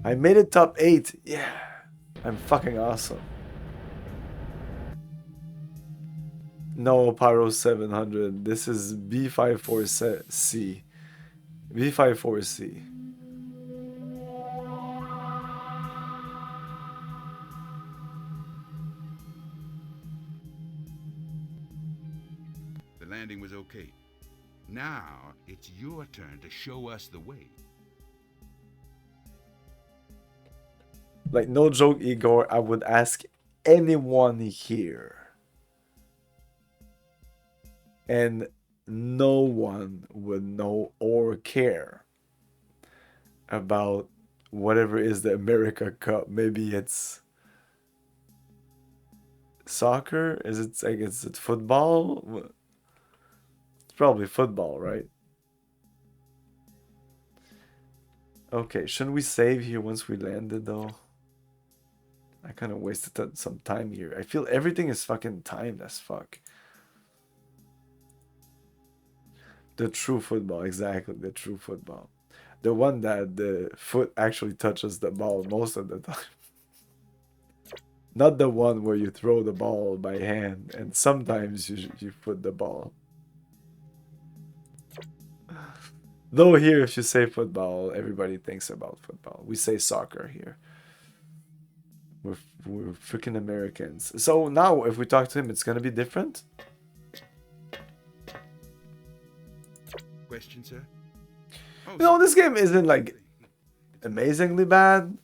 I made it top 8. Yeah. I'm fucking awesome. No, Pyro 700. This is B54C. B54C. The landing was okay. Now it's your turn to show us the way. Like, no joke, Igor, I would ask anyone here. And no one would know or care about whatever is the America Cup. Maybe it's soccer? Is it football? It's probably football, right? Okay, shouldn't we save here once we landed though? I kind of wasted some time here. I feel everything is fucking timed as fuck. The true football, exactly, the true football. The one that the foot actually touches the ball most of the time. Not the one where you throw the ball by hand and sometimes you put the ball. Though here, if you say football, everybody thinks about football. We say soccer here. We're freaking Americans. So now, if we talk to him, it's gonna be different? Question, sir? You know, this game isn't like amazingly bad,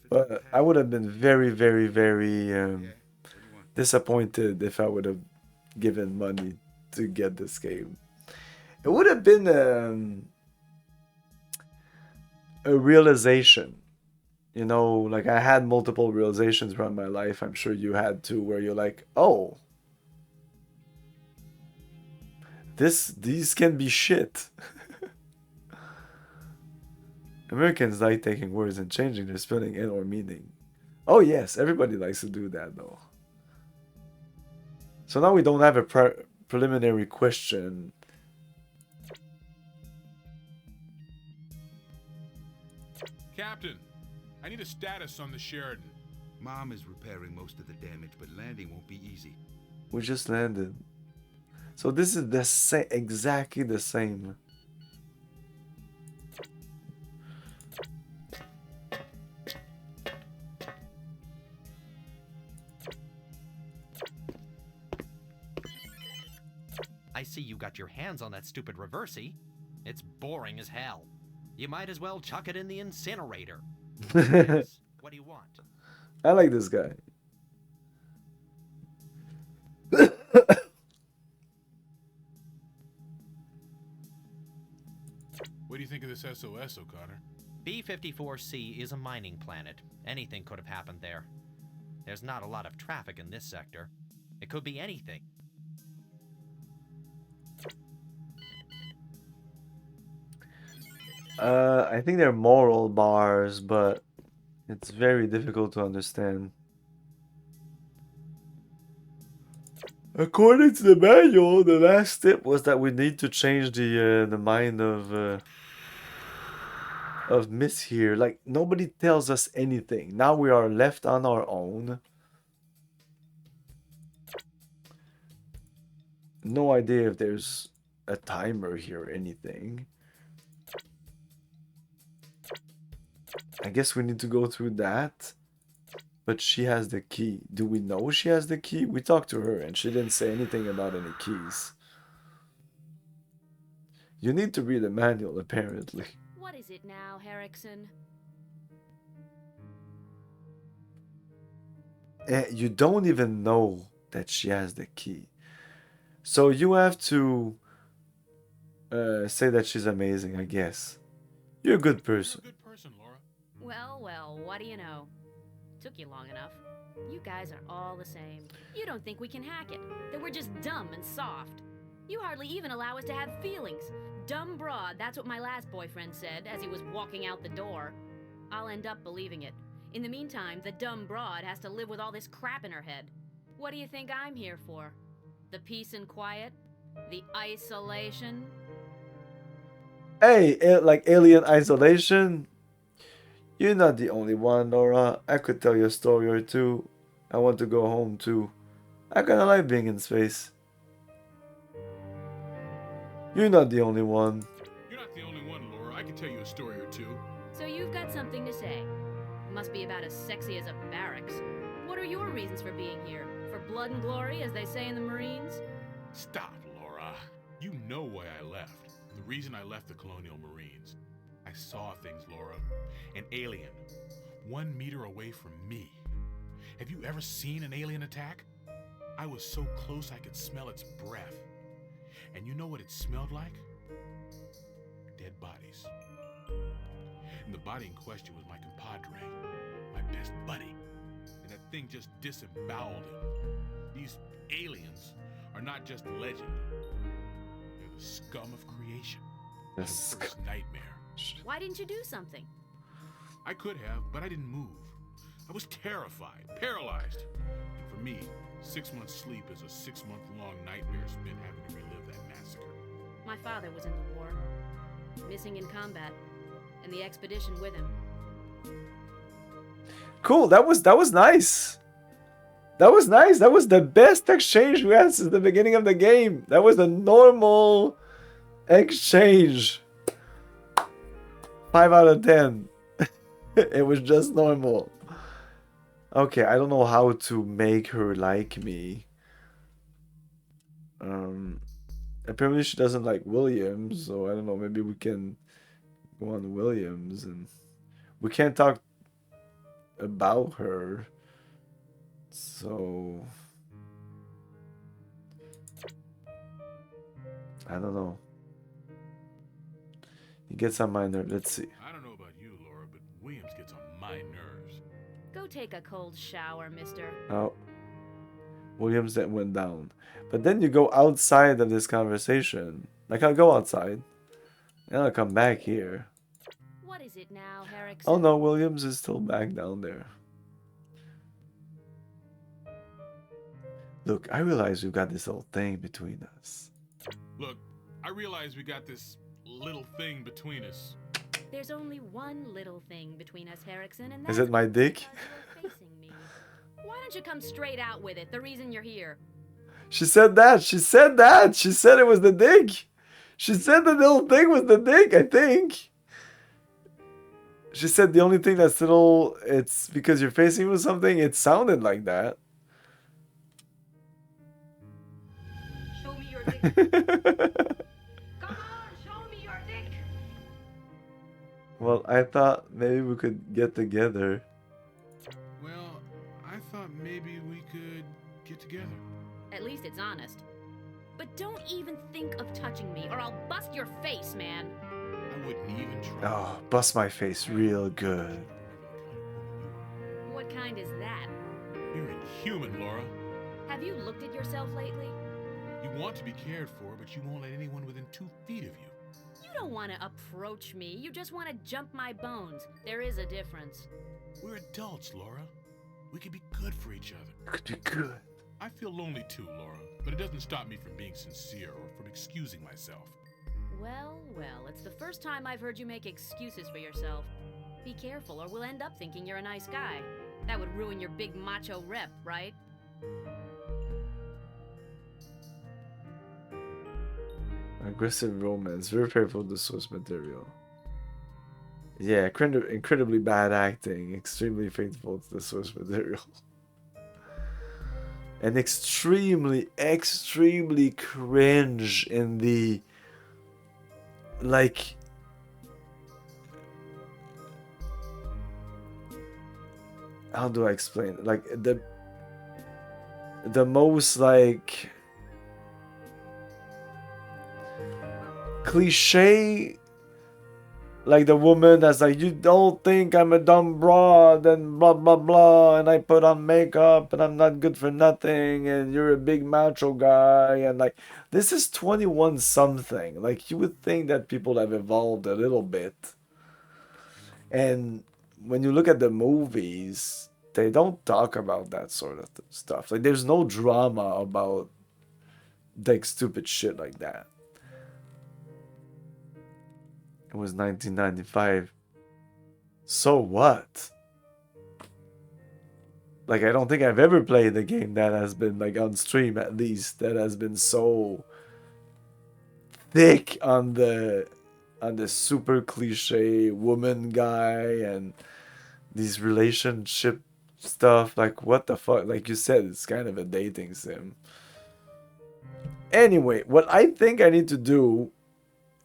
but I would have been very, very, very disappointed if I would have given money to get this game. It would have been a realization. You know, like I had multiple realizations around my life. I'm sure you had too, where you're like, oh, these can be shit. Americans like taking words and changing their spelling and or meaning. Oh yes, everybody likes to do that though. So now we don't have a preliminary question. Captain, I need a status on the Sheridan. Mom is repairing most of the damage, but landing won't be easy. We just landed. So this is the same, exactly the same. I see you got your hands on that stupid reversey. It's boring as hell. You might as well chuck it in the incinerator. Yes. What do you want? I like this guy. What do you think of this SOS, O'Connor? B-54C is a mining planet. Anything could have happened there. There's not a lot of traffic in this sector. It could be anything. I think they're moral bars, but it's very difficult to understand. According to the manual, the last tip was that we need to change the mind of Miss here. Like, nobody tells us anything. Now we are left on our own. No idea if there's a timer here or anything. I guess we need to go through that. But she has the key. Do we know she has the key? We talked to her and she didn't say anything about any keys. You need to read the manual, apparently. What is it now, Herrickson? You don't even know that she has the key. So you have to say that she's amazing, I guess. You're a good person. You're a good person, Laura. Well, well, what do you know? Took you long enough. You guys are all the same. You don't think we can hack it, that we're just dumb and soft. You hardly even allow us to have feelings. Dumb broad, that's what my last boyfriend said as he was walking out the door. I'll end up believing it. In the meantime, the dumb broad has to live with all this crap in her head. What do you think I'm here for? The peace and quiet? The isolation? Hey, like alien isolation? You're not the only one, Laura. I could tell you a story or two. I want to go home too. I kinda like being in space. You're not the only one. You're not the only one, Laura. I can tell you a story or two. So you've got something to say. Must be about as sexy as a barracks. What are your reasons for being here? For blood and glory, as they say in the Marines? Stop, Laura. You know why I left. The reason I left the Colonial Marines. I saw things, Laura. An alien. 1 meter away from me. Have you ever seen an alien attack? I was so close I could smell its breath. And you know what it smelled like? Dead bodies. And the body in question was my compadre, my best buddy. And that thing just disemboweled him. These aliens are not just legend. They're the scum of creation. The worst nightmare. Why didn't you do something? I could have, but I didn't move. I was terrified, paralyzed. And for me, 6 months sleep is a 6-month-long nightmare spent having to relive that massacre. My father was in the war, missing in combat, and the expedition with him. Cool, that was nice. That was nice. That was the best exchange we had since the beginning of the game. That was a normal exchange. 5 out of 10. It was just normal. Okay, I don't know how to make her like me. Apparently she doesn't like Williams, so I don't know, maybe we can go on Williams and we can't talk about her. So I don't know. He gets on my nerve. Let's see. I don't know about you, Laura, but Williams gets on my nerves. Go take a cold shower, mister. Oh. Williams then went down. But then you go outside of this conversation. Like, I'll go outside. And I'll come back here. What is it now, Herrickson? Oh no, Williams is still back down there. Look, I realize we've got this little thing between us. Look, I realize we got this little thing between us. There's only one little thing between us, Herrickson, and Is that's it my dick? because you're facing me. Why don't you come straight out with it? The reason you're here. She said that. She said that. She said it was the dick. She said the little thing was the dick, I think. She said the only thing that's little, it's because you're facing with something. It sounded like that. Show me your dick. Come on, show me your dick. Well, I thought maybe we could get together. Well, I thought maybe we could get together. At least it's honest. But don't even think of touching me, or I'll bust your face, man. I wouldn't even try. Oh, bust my face real good. What kind is that? You're inhuman, Laura. Have you looked at yourself lately? You want to be cared for, but you won't let anyone within 2 feet of you. You don't want to approach me. You just want to jump my bones. There is a difference. We're adults, Laura. We can be good for each other. Could be good. I feel lonely too, Laura, but it doesn't stop me from being sincere or from excusing myself. Well, well, it's the first time I've heard you make excuses for yourself. Be careful or we'll end up thinking you're a nice guy. That would ruin your big macho rep, right? Aggressive romance. Very faithful to the source material. Yeah, incredibly bad acting. Extremely faithful to the source material. And extremely cringe in the, like, how do I explain it? Like the most like cliche, like the woman that's like, you don't think I'm a dumb broad and blah blah blah, and I put on makeup and I'm not good for nothing, and you're a big macho guy, and like, this is 21 something. Like, you would think that people have evolved a little bit. And when you look at the movies, they don't talk about that sort of stuff. Like, there's no drama about like stupid shit like that. It was 1995. So what? Like, I don't think I've ever played a game that has been, like, on stream at least, that has been so thick on the super cliche woman guy and these relationship stuff. Like, what the fuck? Like you said, it's kind of a dating sim. Anyway, what I think I need to do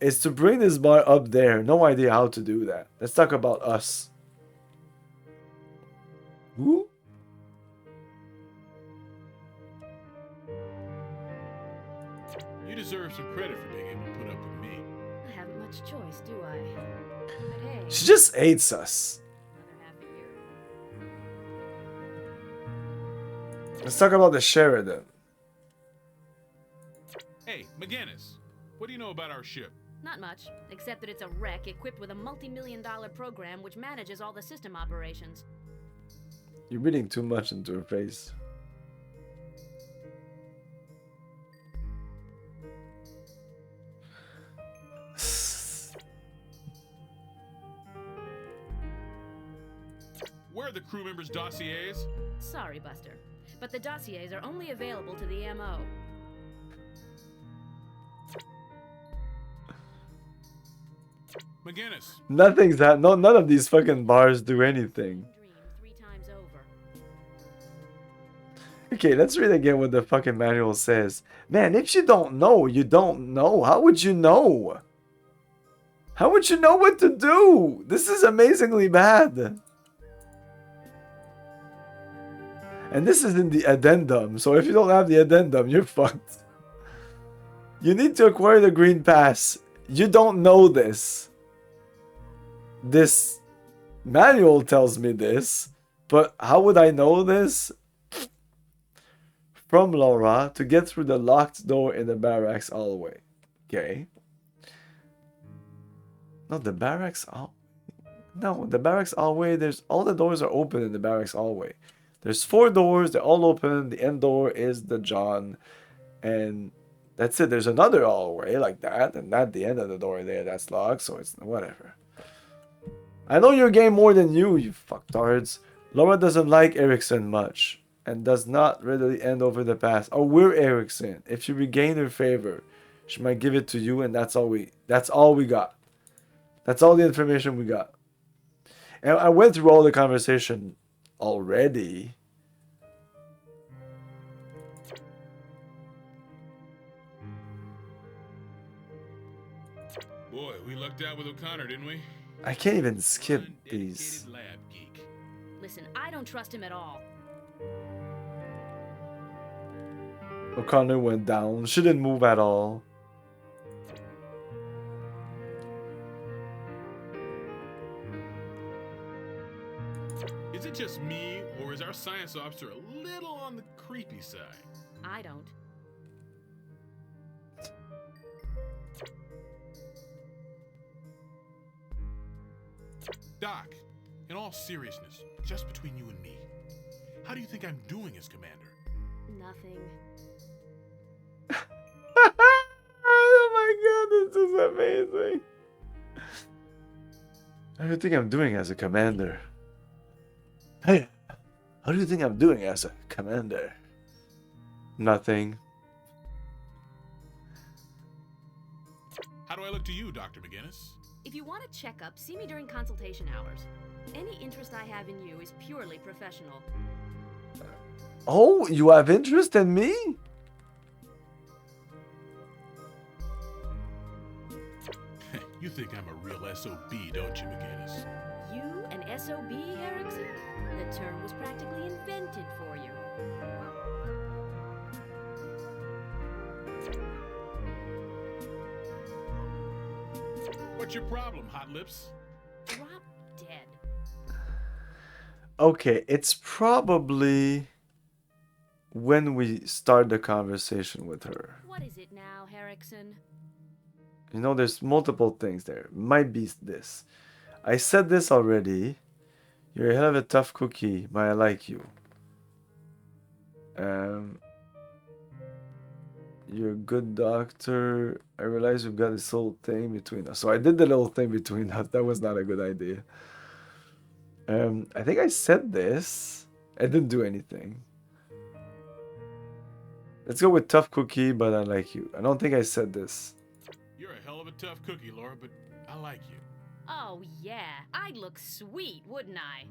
is to bring this bar up there. No idea how to do that. Let's talk about us. Who? You deserve some credit for being able to put up with me. I haven't much choice, do I? But hey, She just hates us. another half a year. Let's talk about the Sheridan. Hey, McGinnis, what do you know about our ship? Not much, except that it's a wreck equipped with a multi-million-dollar program which manages all the system operations. You're reading too much into her face. Where are the crew members' dossiers? Sorry, Buster, but the dossiers are only available to the MO. McGinnis. Nothing's that. No, none of these fucking bars do anything. Dream 3 times over. Okay, let's read again what the fucking manual says. Man, if you don't know, you don't know. How would you know? How would you know what to do? This is amazingly bad. And this is in the addendum, so if you don't have the addendum, you're fucked. You need to acquire the green pass. You don't know this. This manual tells me this, but how would I know this? From Laura to get through the locked door in the barracks hallway. Okay. No, the barracks hallway. No, the barracks hallway, there's all the doors are open in the barracks hallway. There's 4 doors. They're all open. The end door is the John. And that's it. There's another hallway like that. And at the end of the door there, that's locked. So it's whatever. I know your game more than you fucktards. Laura doesn't like Erickson much. And does not readily end over the past. Oh, we're Erickson. If you regain her favor, she might give it to you, and that's all we got. That's all the information we got. And I went through all the conversation already. Boy, we lucked out with O'Connor, didn't we? I can't even skip these. Lab geek. Listen, I don't trust him at all. O'Connor went down. She didn't move at all. Is it just me, or is our science officer a little on the creepy side? I don't. Doc, in all seriousness, just between you and me, how do you think I'm doing as commander? Nothing. Oh my god, this is amazing. How do you think I'm doing as a commander? Hey, how do you think I'm doing as a commander? Nothing. How do I look to you, Dr. McGinnis? If you want a checkup, see me during consultation hours. Any interest I have in you is purely professional. Oh, you have interest in me? You think I'm a real SOB, don't you, McGinnis? You, an SOB, Erickson? The term was practically invented for you. What's your problem, Hot Lips? Drop dead. Okay, it's probably when we start the conversation with her. What is it now, Erickson? You know, there's multiple things there. Might be this. I said this already. You're a hell of a tough cookie, but I like you. You're a good doctor. I realize we've got this whole thing between us. So I did the little thing between us. That was not a good idea. I think I said this. I didn't do anything. Let's go with tough cookie, but I like you. I don't think I said this. You're a hell of a tough cookie, Laura, but I like you. Oh, yeah. I'd look sweet, wouldn't I?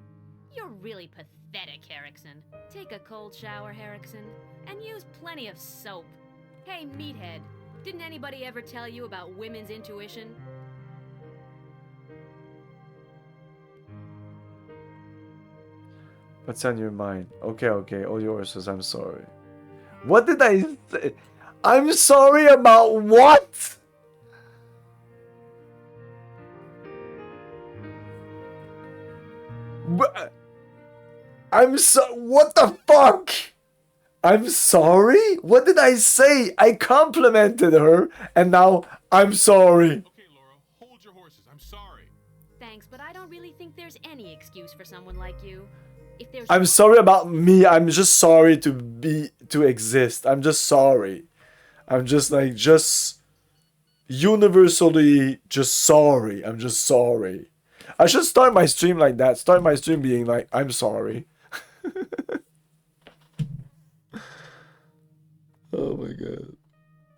You're really pathetic, Erickson. Take a cold shower, Erickson, and use plenty of soap. Hey, meathead, didn't anybody ever tell you about women's intuition? What's on your mind? Okay, all yours says I'm sorry. What did I say? I'm sorry about what? I'm so. What the fuck? I'm sorry? What did I say? I complimented her, and now I'm sorry. Okay, Laura, hold your horses. I'm sorry. Thanks, but I don't really think there's any excuse for someone like you. If there's I'm sorry about me. I'm just sorry to exist. I'm just sorry. I'm just universally just sorry. I'm just sorry. I should start my stream like that. Start my stream being like, I'm sorry. Oh my god.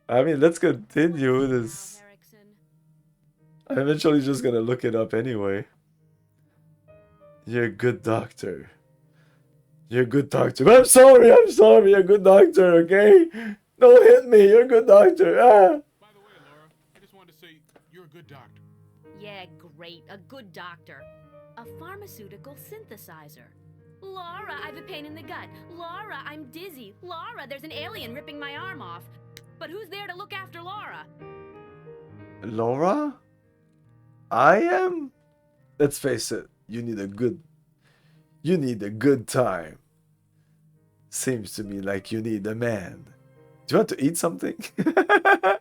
I mean, let's continue this. I'm eventually just gonna look it up anyway. You're a good doctor. You're a good doctor. I'm sorry. You're a good doctor, okay? Don't hit me. You're a good doctor. Ah. By the way, Laura, I just wanted to say you're a good doctor. Yeah, great. A good doctor. A pharmaceutical synthesizer. Laura, I've a pain in the gut. Laura, I'm dizzy. Laura, there's an alien ripping my arm off. But who's there to look after Laura? Laura? I am? Let's face it. You need a good time. Seems to me like you need a man. Do you want to eat something? Do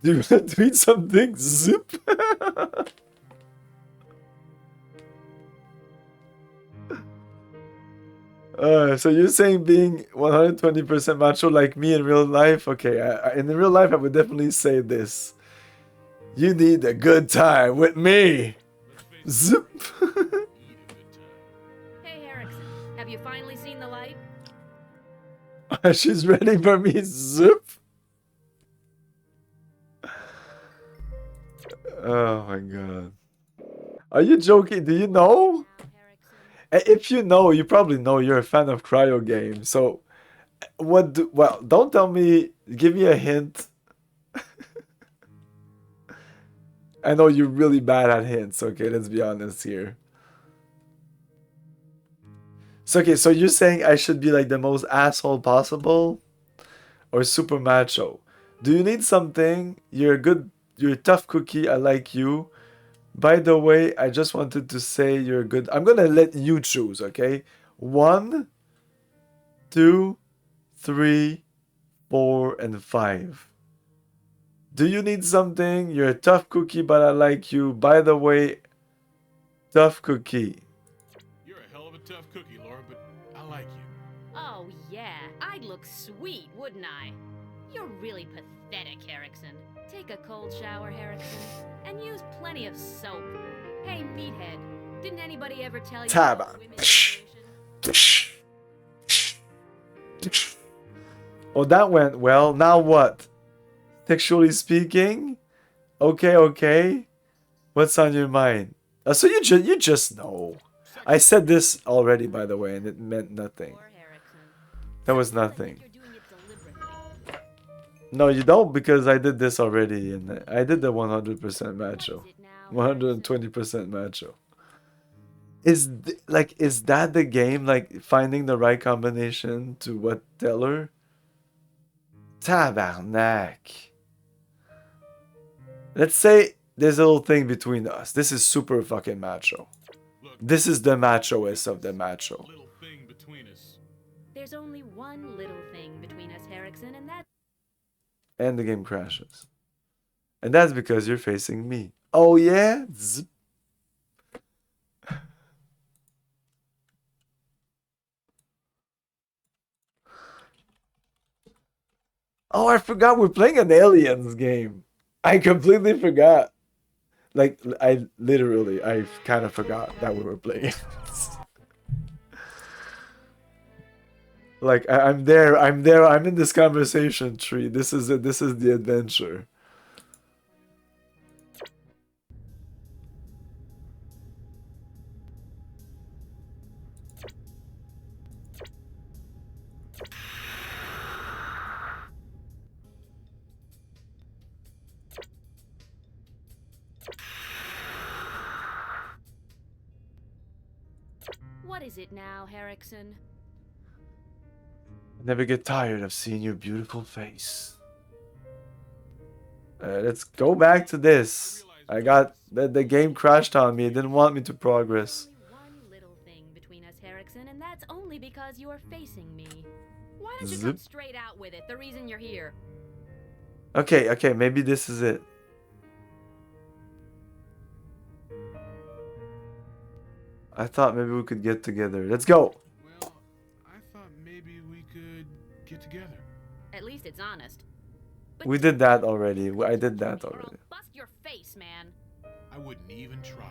you want to eat something? Zip. So you're saying being 120% macho like me in real life? Okay, in real life I would definitely say this. You need a good time with me. Zip. Hey, Erickson, have you finally seen the light? She's ready for me. Zip. Oh my god. Are you joking? Do you know? If you know, you probably know you're a fan of Cryo games. So, well, don't tell me. Give me a hint. I know you're really bad at hints. Okay, let's be honest here. So, okay, so you're saying I should be like the most asshole possible? Or super macho? Do you need something? You're a tough cookie. I like you. By the way, I just wanted to say you're good. I'm gonna let you choose, okay? 1, 2, 3, 4, and 5. Do you need something? You're a tough cookie, but I like you. By the way, tough cookie. You're a hell of a tough cookie, Laura, but I like you. Oh, yeah, I'd look sweet, wouldn't I? You're really pathetic, Erickson. Take a cold shower, Erickson, and use plenty of soap. Hey, meathead, didn't anybody ever tell you Tab. about women's Oh, that went well. Now what? Sexually speaking? Okay. What's on your mind? So you just know. I said this already, by the way, and it meant nothing. That was nothing. No, you don't, because I did this already, and I did the 100% macho. 120% macho. Is that the game, like finding the right combination to what tell her? Tabarnak. Let's say there's a little thing between us. This is super fucking macho. This is the machoest of the macho. There's only one little thing between us, Erickson, and that's... And the game crashes. And that's because you're facing me. Oh yeah? Zip. Oh, I forgot we're playing an Aliens game. I completely forgot. Like, I kind of forgot that we were playing. Like, I'm there, I'm in this conversation tree. This is it, this is the adventure. What is it now, Erickson? I never get tired of seeing your beautiful face. Let's go back to this. I got the game crashed on me. It didn't want me to progress. One little thing between us, Erickson, and that's only because you're facing me. Why don't you Zip. come straight out with it? The reason you're here. Okay, maybe this is it. I thought maybe we could get together. Let's go. Well, I thought maybe we could get together. At least it's honest. We did that already. I did that already. Bust your face, man. I wouldn't even try.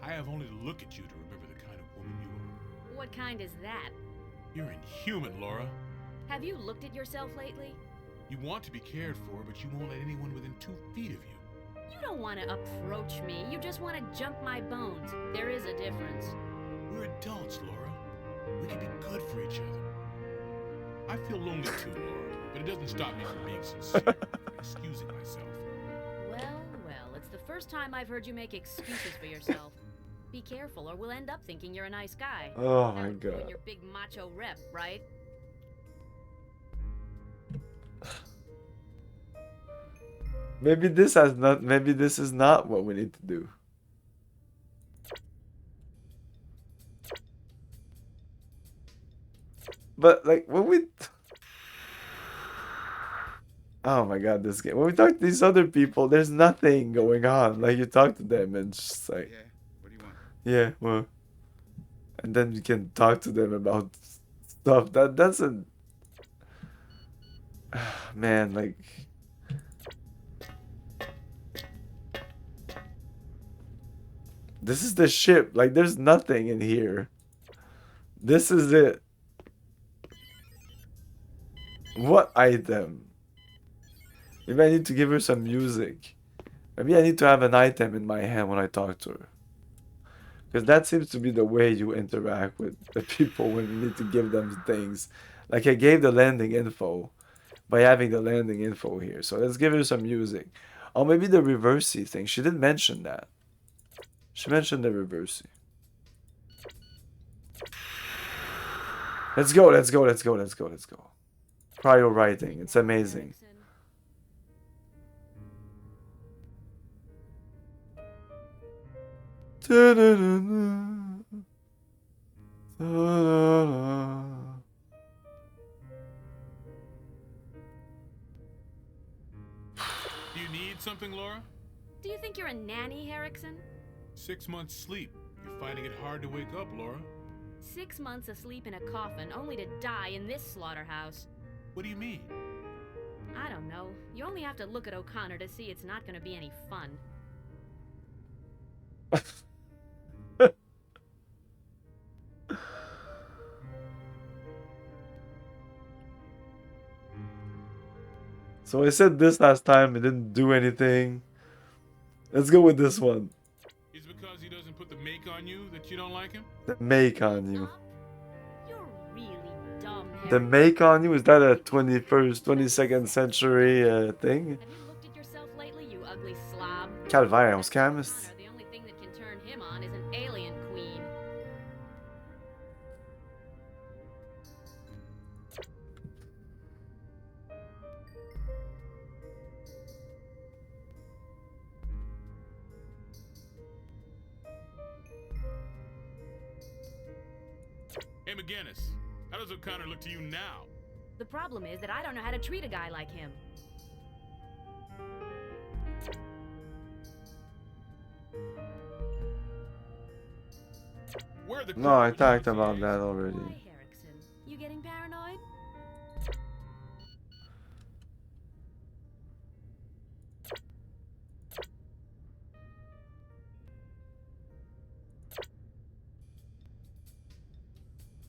I have only to look at you to remember the kind of woman you are. What kind is that? You're inhuman, Laura. Have you looked at yourself lately? You want to be cared for, but you won't let anyone within 2 feet of you. You don't want to approach me. You just want to jump my bones. There is a difference. We're adults, Laura. We can be good for each other. I feel lonely too, Laura, but it doesn't stop me from being sincere and excusing myself. Well, it's the first time I've heard you make excuses for yourself. Be careful, or we'll end up thinking you're a nice guy. Oh That my would ruin god. your big macho rep, right? Maybe this is not what we need to do. But like when we oh my god, this game. When we talk to these other people, there's nothing going on. Like you talk to them and it's just like Yeah, what do you want? yeah, well. And then you can talk to them about stuff. That's a man, like this is the ship. Like there's nothing in here. This is it. What item? Maybe I need to give her some music. Maybe I need to have an item in my hand when I talk to her. Because that seems to be the way you interact with the people when you need to give them things. Like I gave the landing info by having the landing info here. So let's give her some music. Or maybe the reversey thing. She didn't mention that. She mentioned the reversey. Let's go, let's go, let's go, let's go, let's go. Cryo writing. It's amazing. Do you need something, Laura? Do you think you're a nanny, Erickson? 6 months sleep. You're finding it hard to wake up, Laura. 6 months asleep in a coffin, only to die in this slaughterhouse. What do you mean? I don't know. You only have to look at O'Connor to see it's not gonna be any fun. So I said this last time, it didn't do anything. Let's go with this one. Is it because he doesn't put the make on you that you don't like him? The make on you. You're really dumb, The make on you? Is that a 21st, 22nd century thing? Have you looked at yourself lately, you ugly slob? Calvaire, on se calme. The only thing that can turn him on is an alien queen. Hey, McGinnis, how does O'Connor look to you now? The problem is that I don't know how to treat a guy like him. Where are the No, I talked about that already. Why, Erickson? You getting paranoid?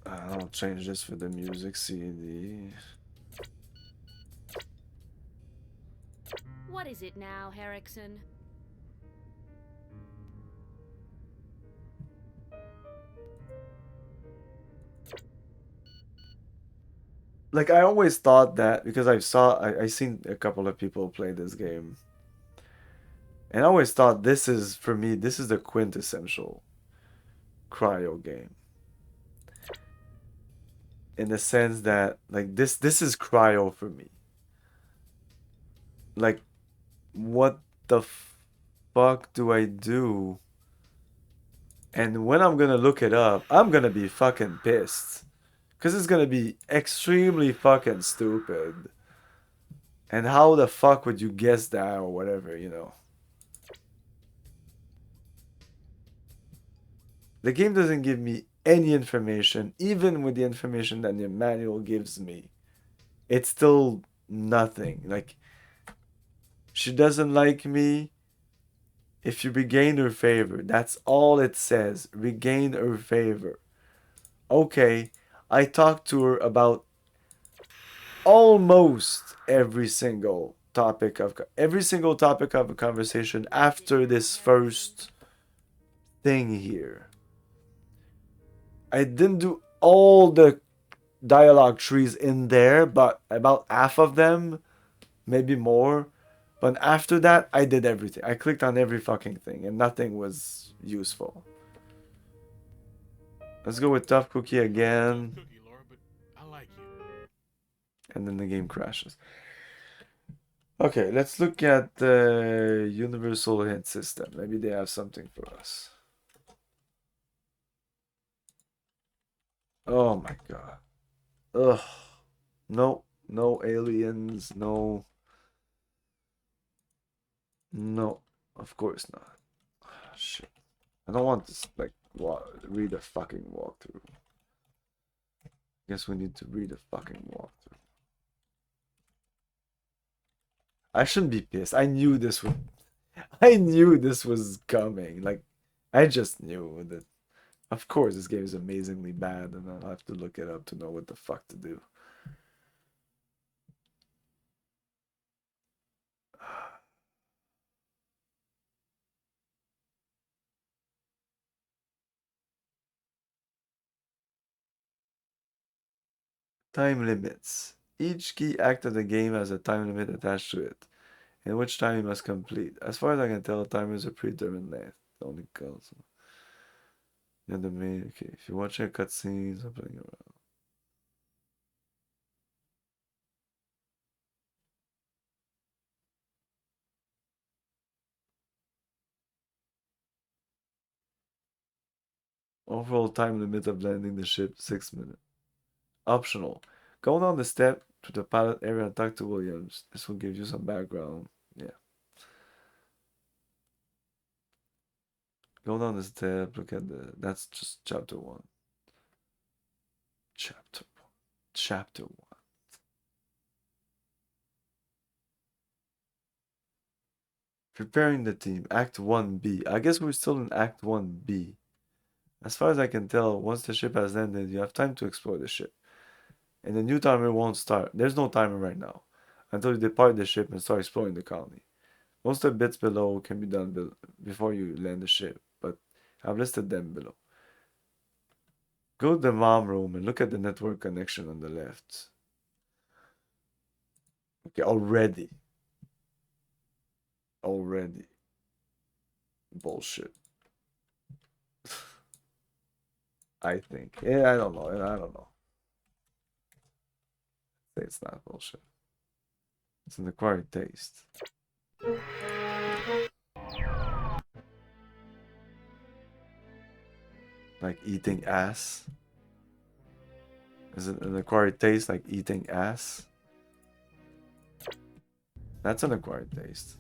I'll change this for the music CD. What is it now, Erickson? Like I always thought that because I seen a couple of people play this game. And I always thought this is, for me, this is the quintessential Cryo game. In the sense that like this is Cryo for me. Like what the fuck do I do? And when I'm gonna look it up, I'm gonna be fucking pissed. Cause it's gonna be extremely fucking stupid. And how the fuck would you guess that or whatever, you know? The game doesn't give me any information, even with the information that the manual gives me. It's still nothing. Like, she doesn't like me. If you regain her favor, that's all it says. Regain her favor. Okay, I talked to her about almost every single topic of a conversation after this first thing here. I didn't do all the dialogue trees in there, but about half of them, maybe more. But after that, I did everything. I clicked on every fucking thing, and nothing was useful. Let's go with Tough Cookie again. And then the game crashes. Okay, let's look at the Universal Hint System. Maybe they have something for us. Oh my god. Ugh. No, no aliens, no. No, of course not. Shit. I don't want this, like, read a fucking walkthrough. Guess we need to read a fucking walkthrough. I shouldn't be pissed. I knew this was coming. Like, I just knew that. Of course, this game is amazingly bad, and I'll have to look it up to know what the fuck to do. Time limits. Each key act of the game has a time limit attached to it, in which time you must complete. As far as I can tell, timers are predetermined length. It only counts. Yeah, the main. Okay, if you're watching a cutscene, something around. Overall time limit of landing the ship, 6 minutes. Optional. Go down the step to the pilot area and talk to Williams. This will give you some background. Yeah. Go down the step, look at that's just chapter 1. Chapter 1. Preparing the team, Act 1B. I guess we're still in Act 1B. As far as I can tell, once the ship has landed, you have time to explore the ship. And the new timer won't start. There's no timer right now. Until you depart the ship and start exploring the colony. Most of the bits below can be done before you land the ship, but I've listed them below. Go to the mom room and look at the network connection on the left. Okay, already. Bullshit. I think. Yeah, I don't know. Say it's not bullshit. It's an acquired taste. Like eating ass? Is it an acquired taste like eating ass? That's an acquired taste.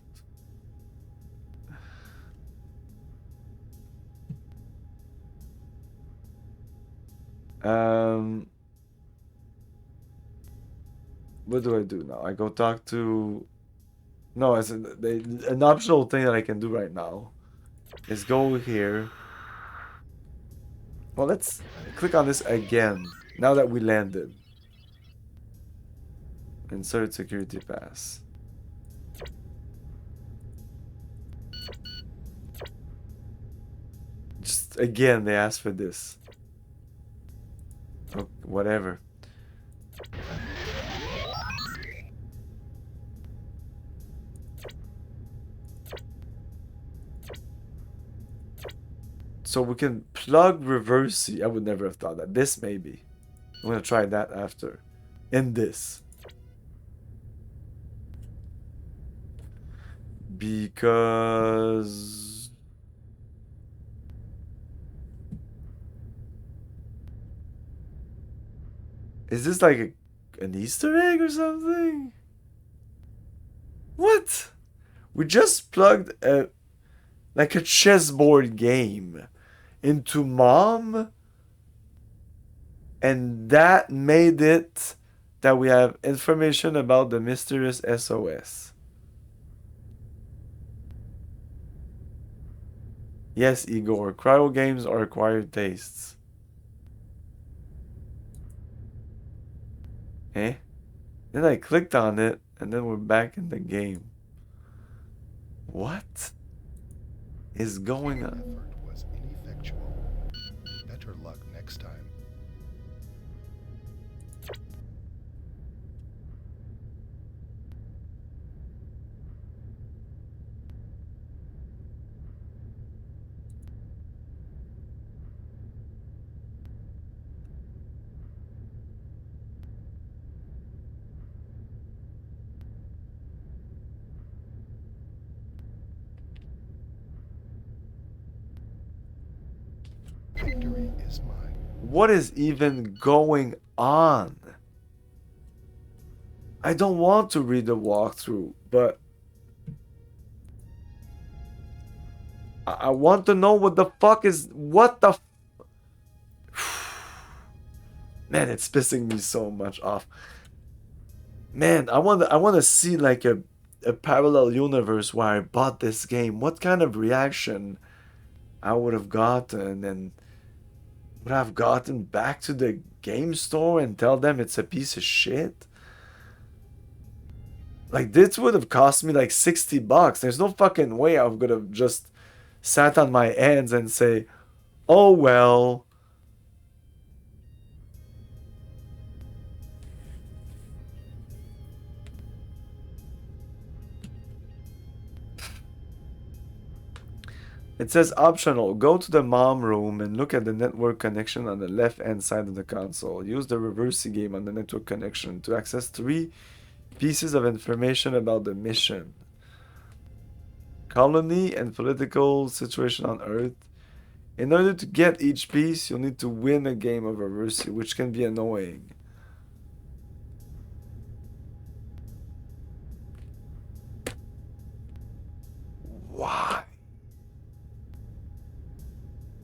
What do I do now? I go talk to... No, it's an optional thing that I can do right now is go here. Well, let's click on this again, now that we landed. Insert security pass. Just again, they asked for this. Oh, whatever. So we can plug reverse C. I would never have thought that. This maybe. I'm gonna try that after. In this. Because... Is this like an Easter egg or something? What? We just plugged like a chessboard game into mom, and that made it that we have information about the mysterious SOS. Yes, Igor, cryo games are acquired tastes. Eh? Then I clicked on it, and then we're back in the game. What is going on? Effort was ineffectual. Better luck next time. Victory is mine. What is even going on? I don't want to read the walkthrough, but I want to know what the Man, it's pissing me so much off. Man, I want to see like a parallel universe where I bought this game. What kind of reaction I would have gotten, and would I have gotten back to the game store and tell them it's a piece of shit? Like, this would have cost me like $60. There's no fucking way I would have just sat on my hands and say, oh well. It says optional. Go to the mom room and look at the network connection on the left hand side of the console. Use the reverse game on the network connection to access 3 pieces of information about the mission. Colony and political situation on Earth. In order to get each piece, you'll need to win a game of reverse, which can be annoying. Why?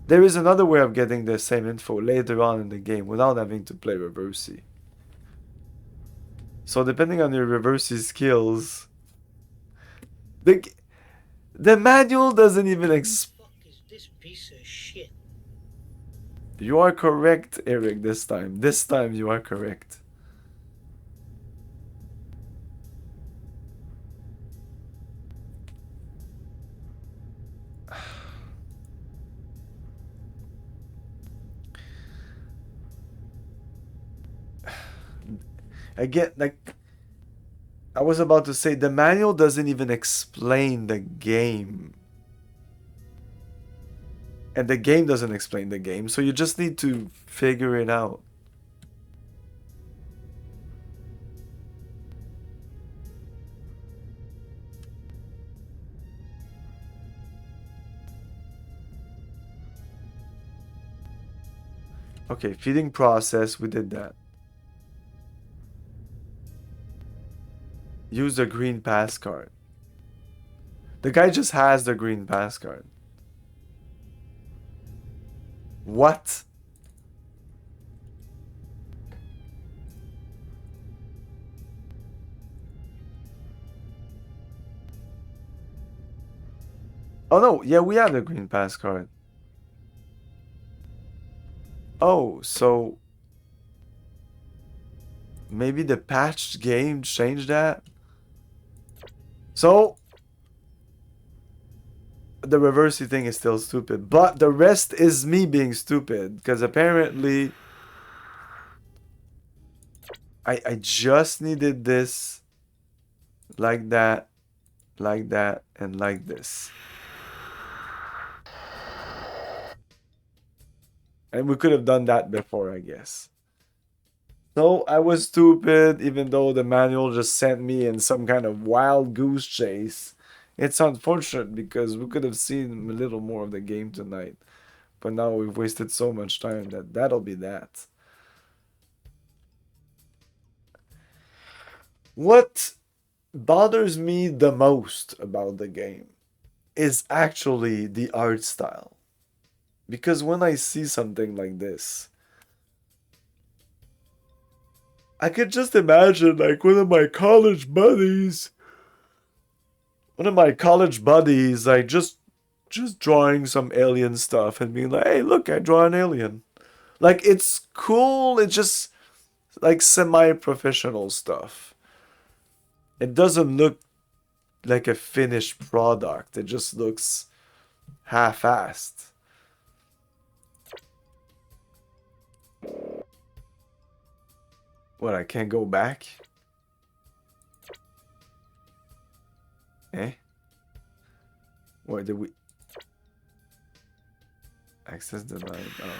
There is another way of getting the same info later on in the game without having to play Reversi. So depending on your Reversi skills, the manual doesn't even explain. This piece of shit. You are correct, Eric, this time. This time you are correct. Again, like I was about to say, the manual doesn't even explain the game. And the game doesn't explain the game, so you just need to figure it out. Okay, feeding process, we did that. Use the green pass card. The guy just has the green pass card. What? Oh no, yeah, we have the green pass card. Oh, so maybe the patched game changed that? So the reversey thing is still stupid, but the rest is me being stupid, because apparently I just needed this like that, and like this. And we could have done that before, I guess. So I was stupid, even though the manual just sent me in some kind of wild goose chase. It's unfortunate because we could have seen a little more of the game tonight. But now we've wasted so much time that that'll be that. What bothers me the most about the game is actually the art style. Because when I see something like this, I could just imagine like one of my college buddies like just drawing some alien stuff and being like, hey, look, I draw an alien. Like, it's cool, it's just like semi-professional stuff. It doesn't look like a finished product, it just looks half-assed. What, I can't go back? Eh? What did we... Access denied. Oh.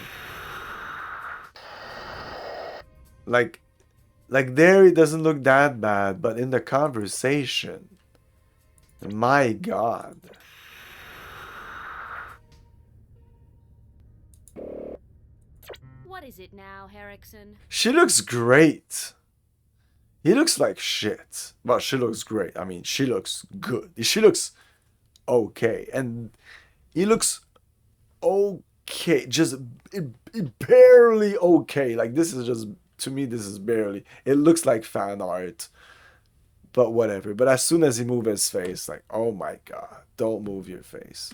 Like there it doesn't look that bad, but in the conversation, my God. What is it now, Herrickson? She looks great. He looks like shit. But she looks great. I mean, she looks good. She looks okay. And he looks okay. Just barely okay. Like, this is just to me, this is barely. It looks like fan art, but whatever. But as soon as he moves his face, like, oh my god, don't move your face.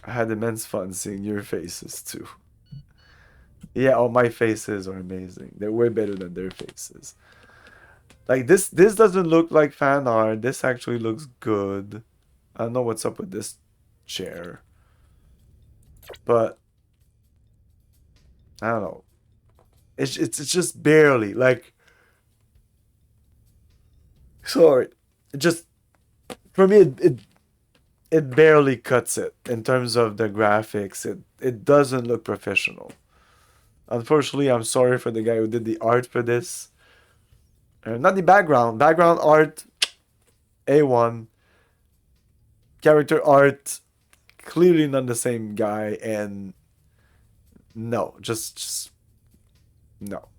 I had immense fun seeing your faces too. Yeah, oh, my faces are amazing. They're way better than their faces. Like this doesn't look like fan art. This actually looks good. I don't know what's up with this chair, but I don't know. It's just barely like. Sorry, it just for me it barely cuts it in terms of the graphics. It doesn't look professional. Unfortunately, I'm sorry for the guy who did the art for this. Not the background. Background art, A1. Character art, clearly not the same guy, and no, just no.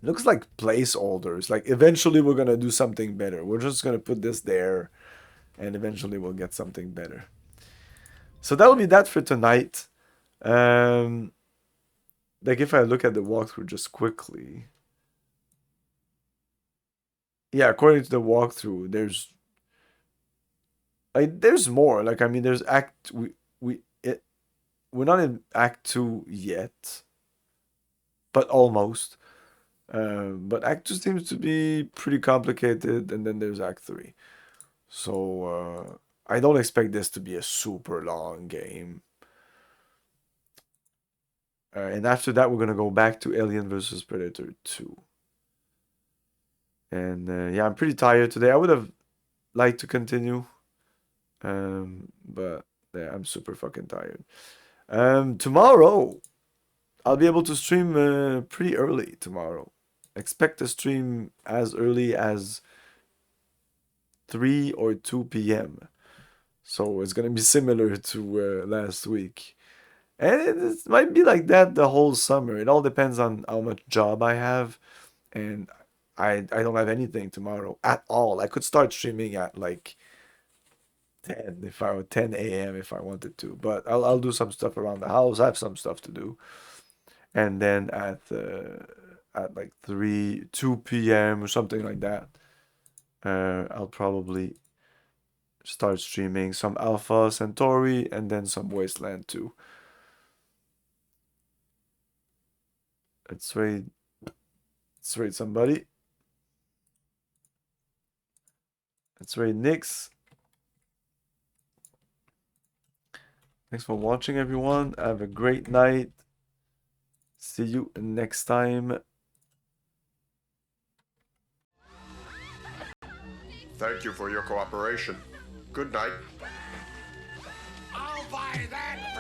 Looks like placeholders. Like eventually we're gonna do something better. We're just gonna put this there, and eventually we'll get something better. So that'll be that for tonight. Like if I look at the walkthrough just quickly. Yeah, according to the walkthrough, there's more. Like I mean, there's we're not in Act 2 yet, but almost. But Act 2 seems to be pretty complicated, and then there's Act 3. So I don't expect this to be a super long game. And after that, we're gonna go back to Alien vs Predator 2. And yeah, I'm pretty tired today. I would have liked to continue, but yeah, I'm super fucking tired. Tomorrow, I'll be able to stream pretty early tomorrow. Expect to stream as early as 3 or 2 p.m. So it's gonna be similar to last week. And it might be like that the whole summer. It all depends on how much job I have. And I don't have anything tomorrow at all. I could start streaming at like 10 a.m. if I wanted to. But I'll do some stuff around the house. I have some stuff to do. And then at like 2 p.m. or something like that, I'll probably start streaming some Alpha Centauri and then some Wasteland 2. Let's wait somebody. Let's rate Nyx. Thanks for watching, everyone. Have a great night. See you next time. Thank you for your cooperation. Good night. I'll buy that!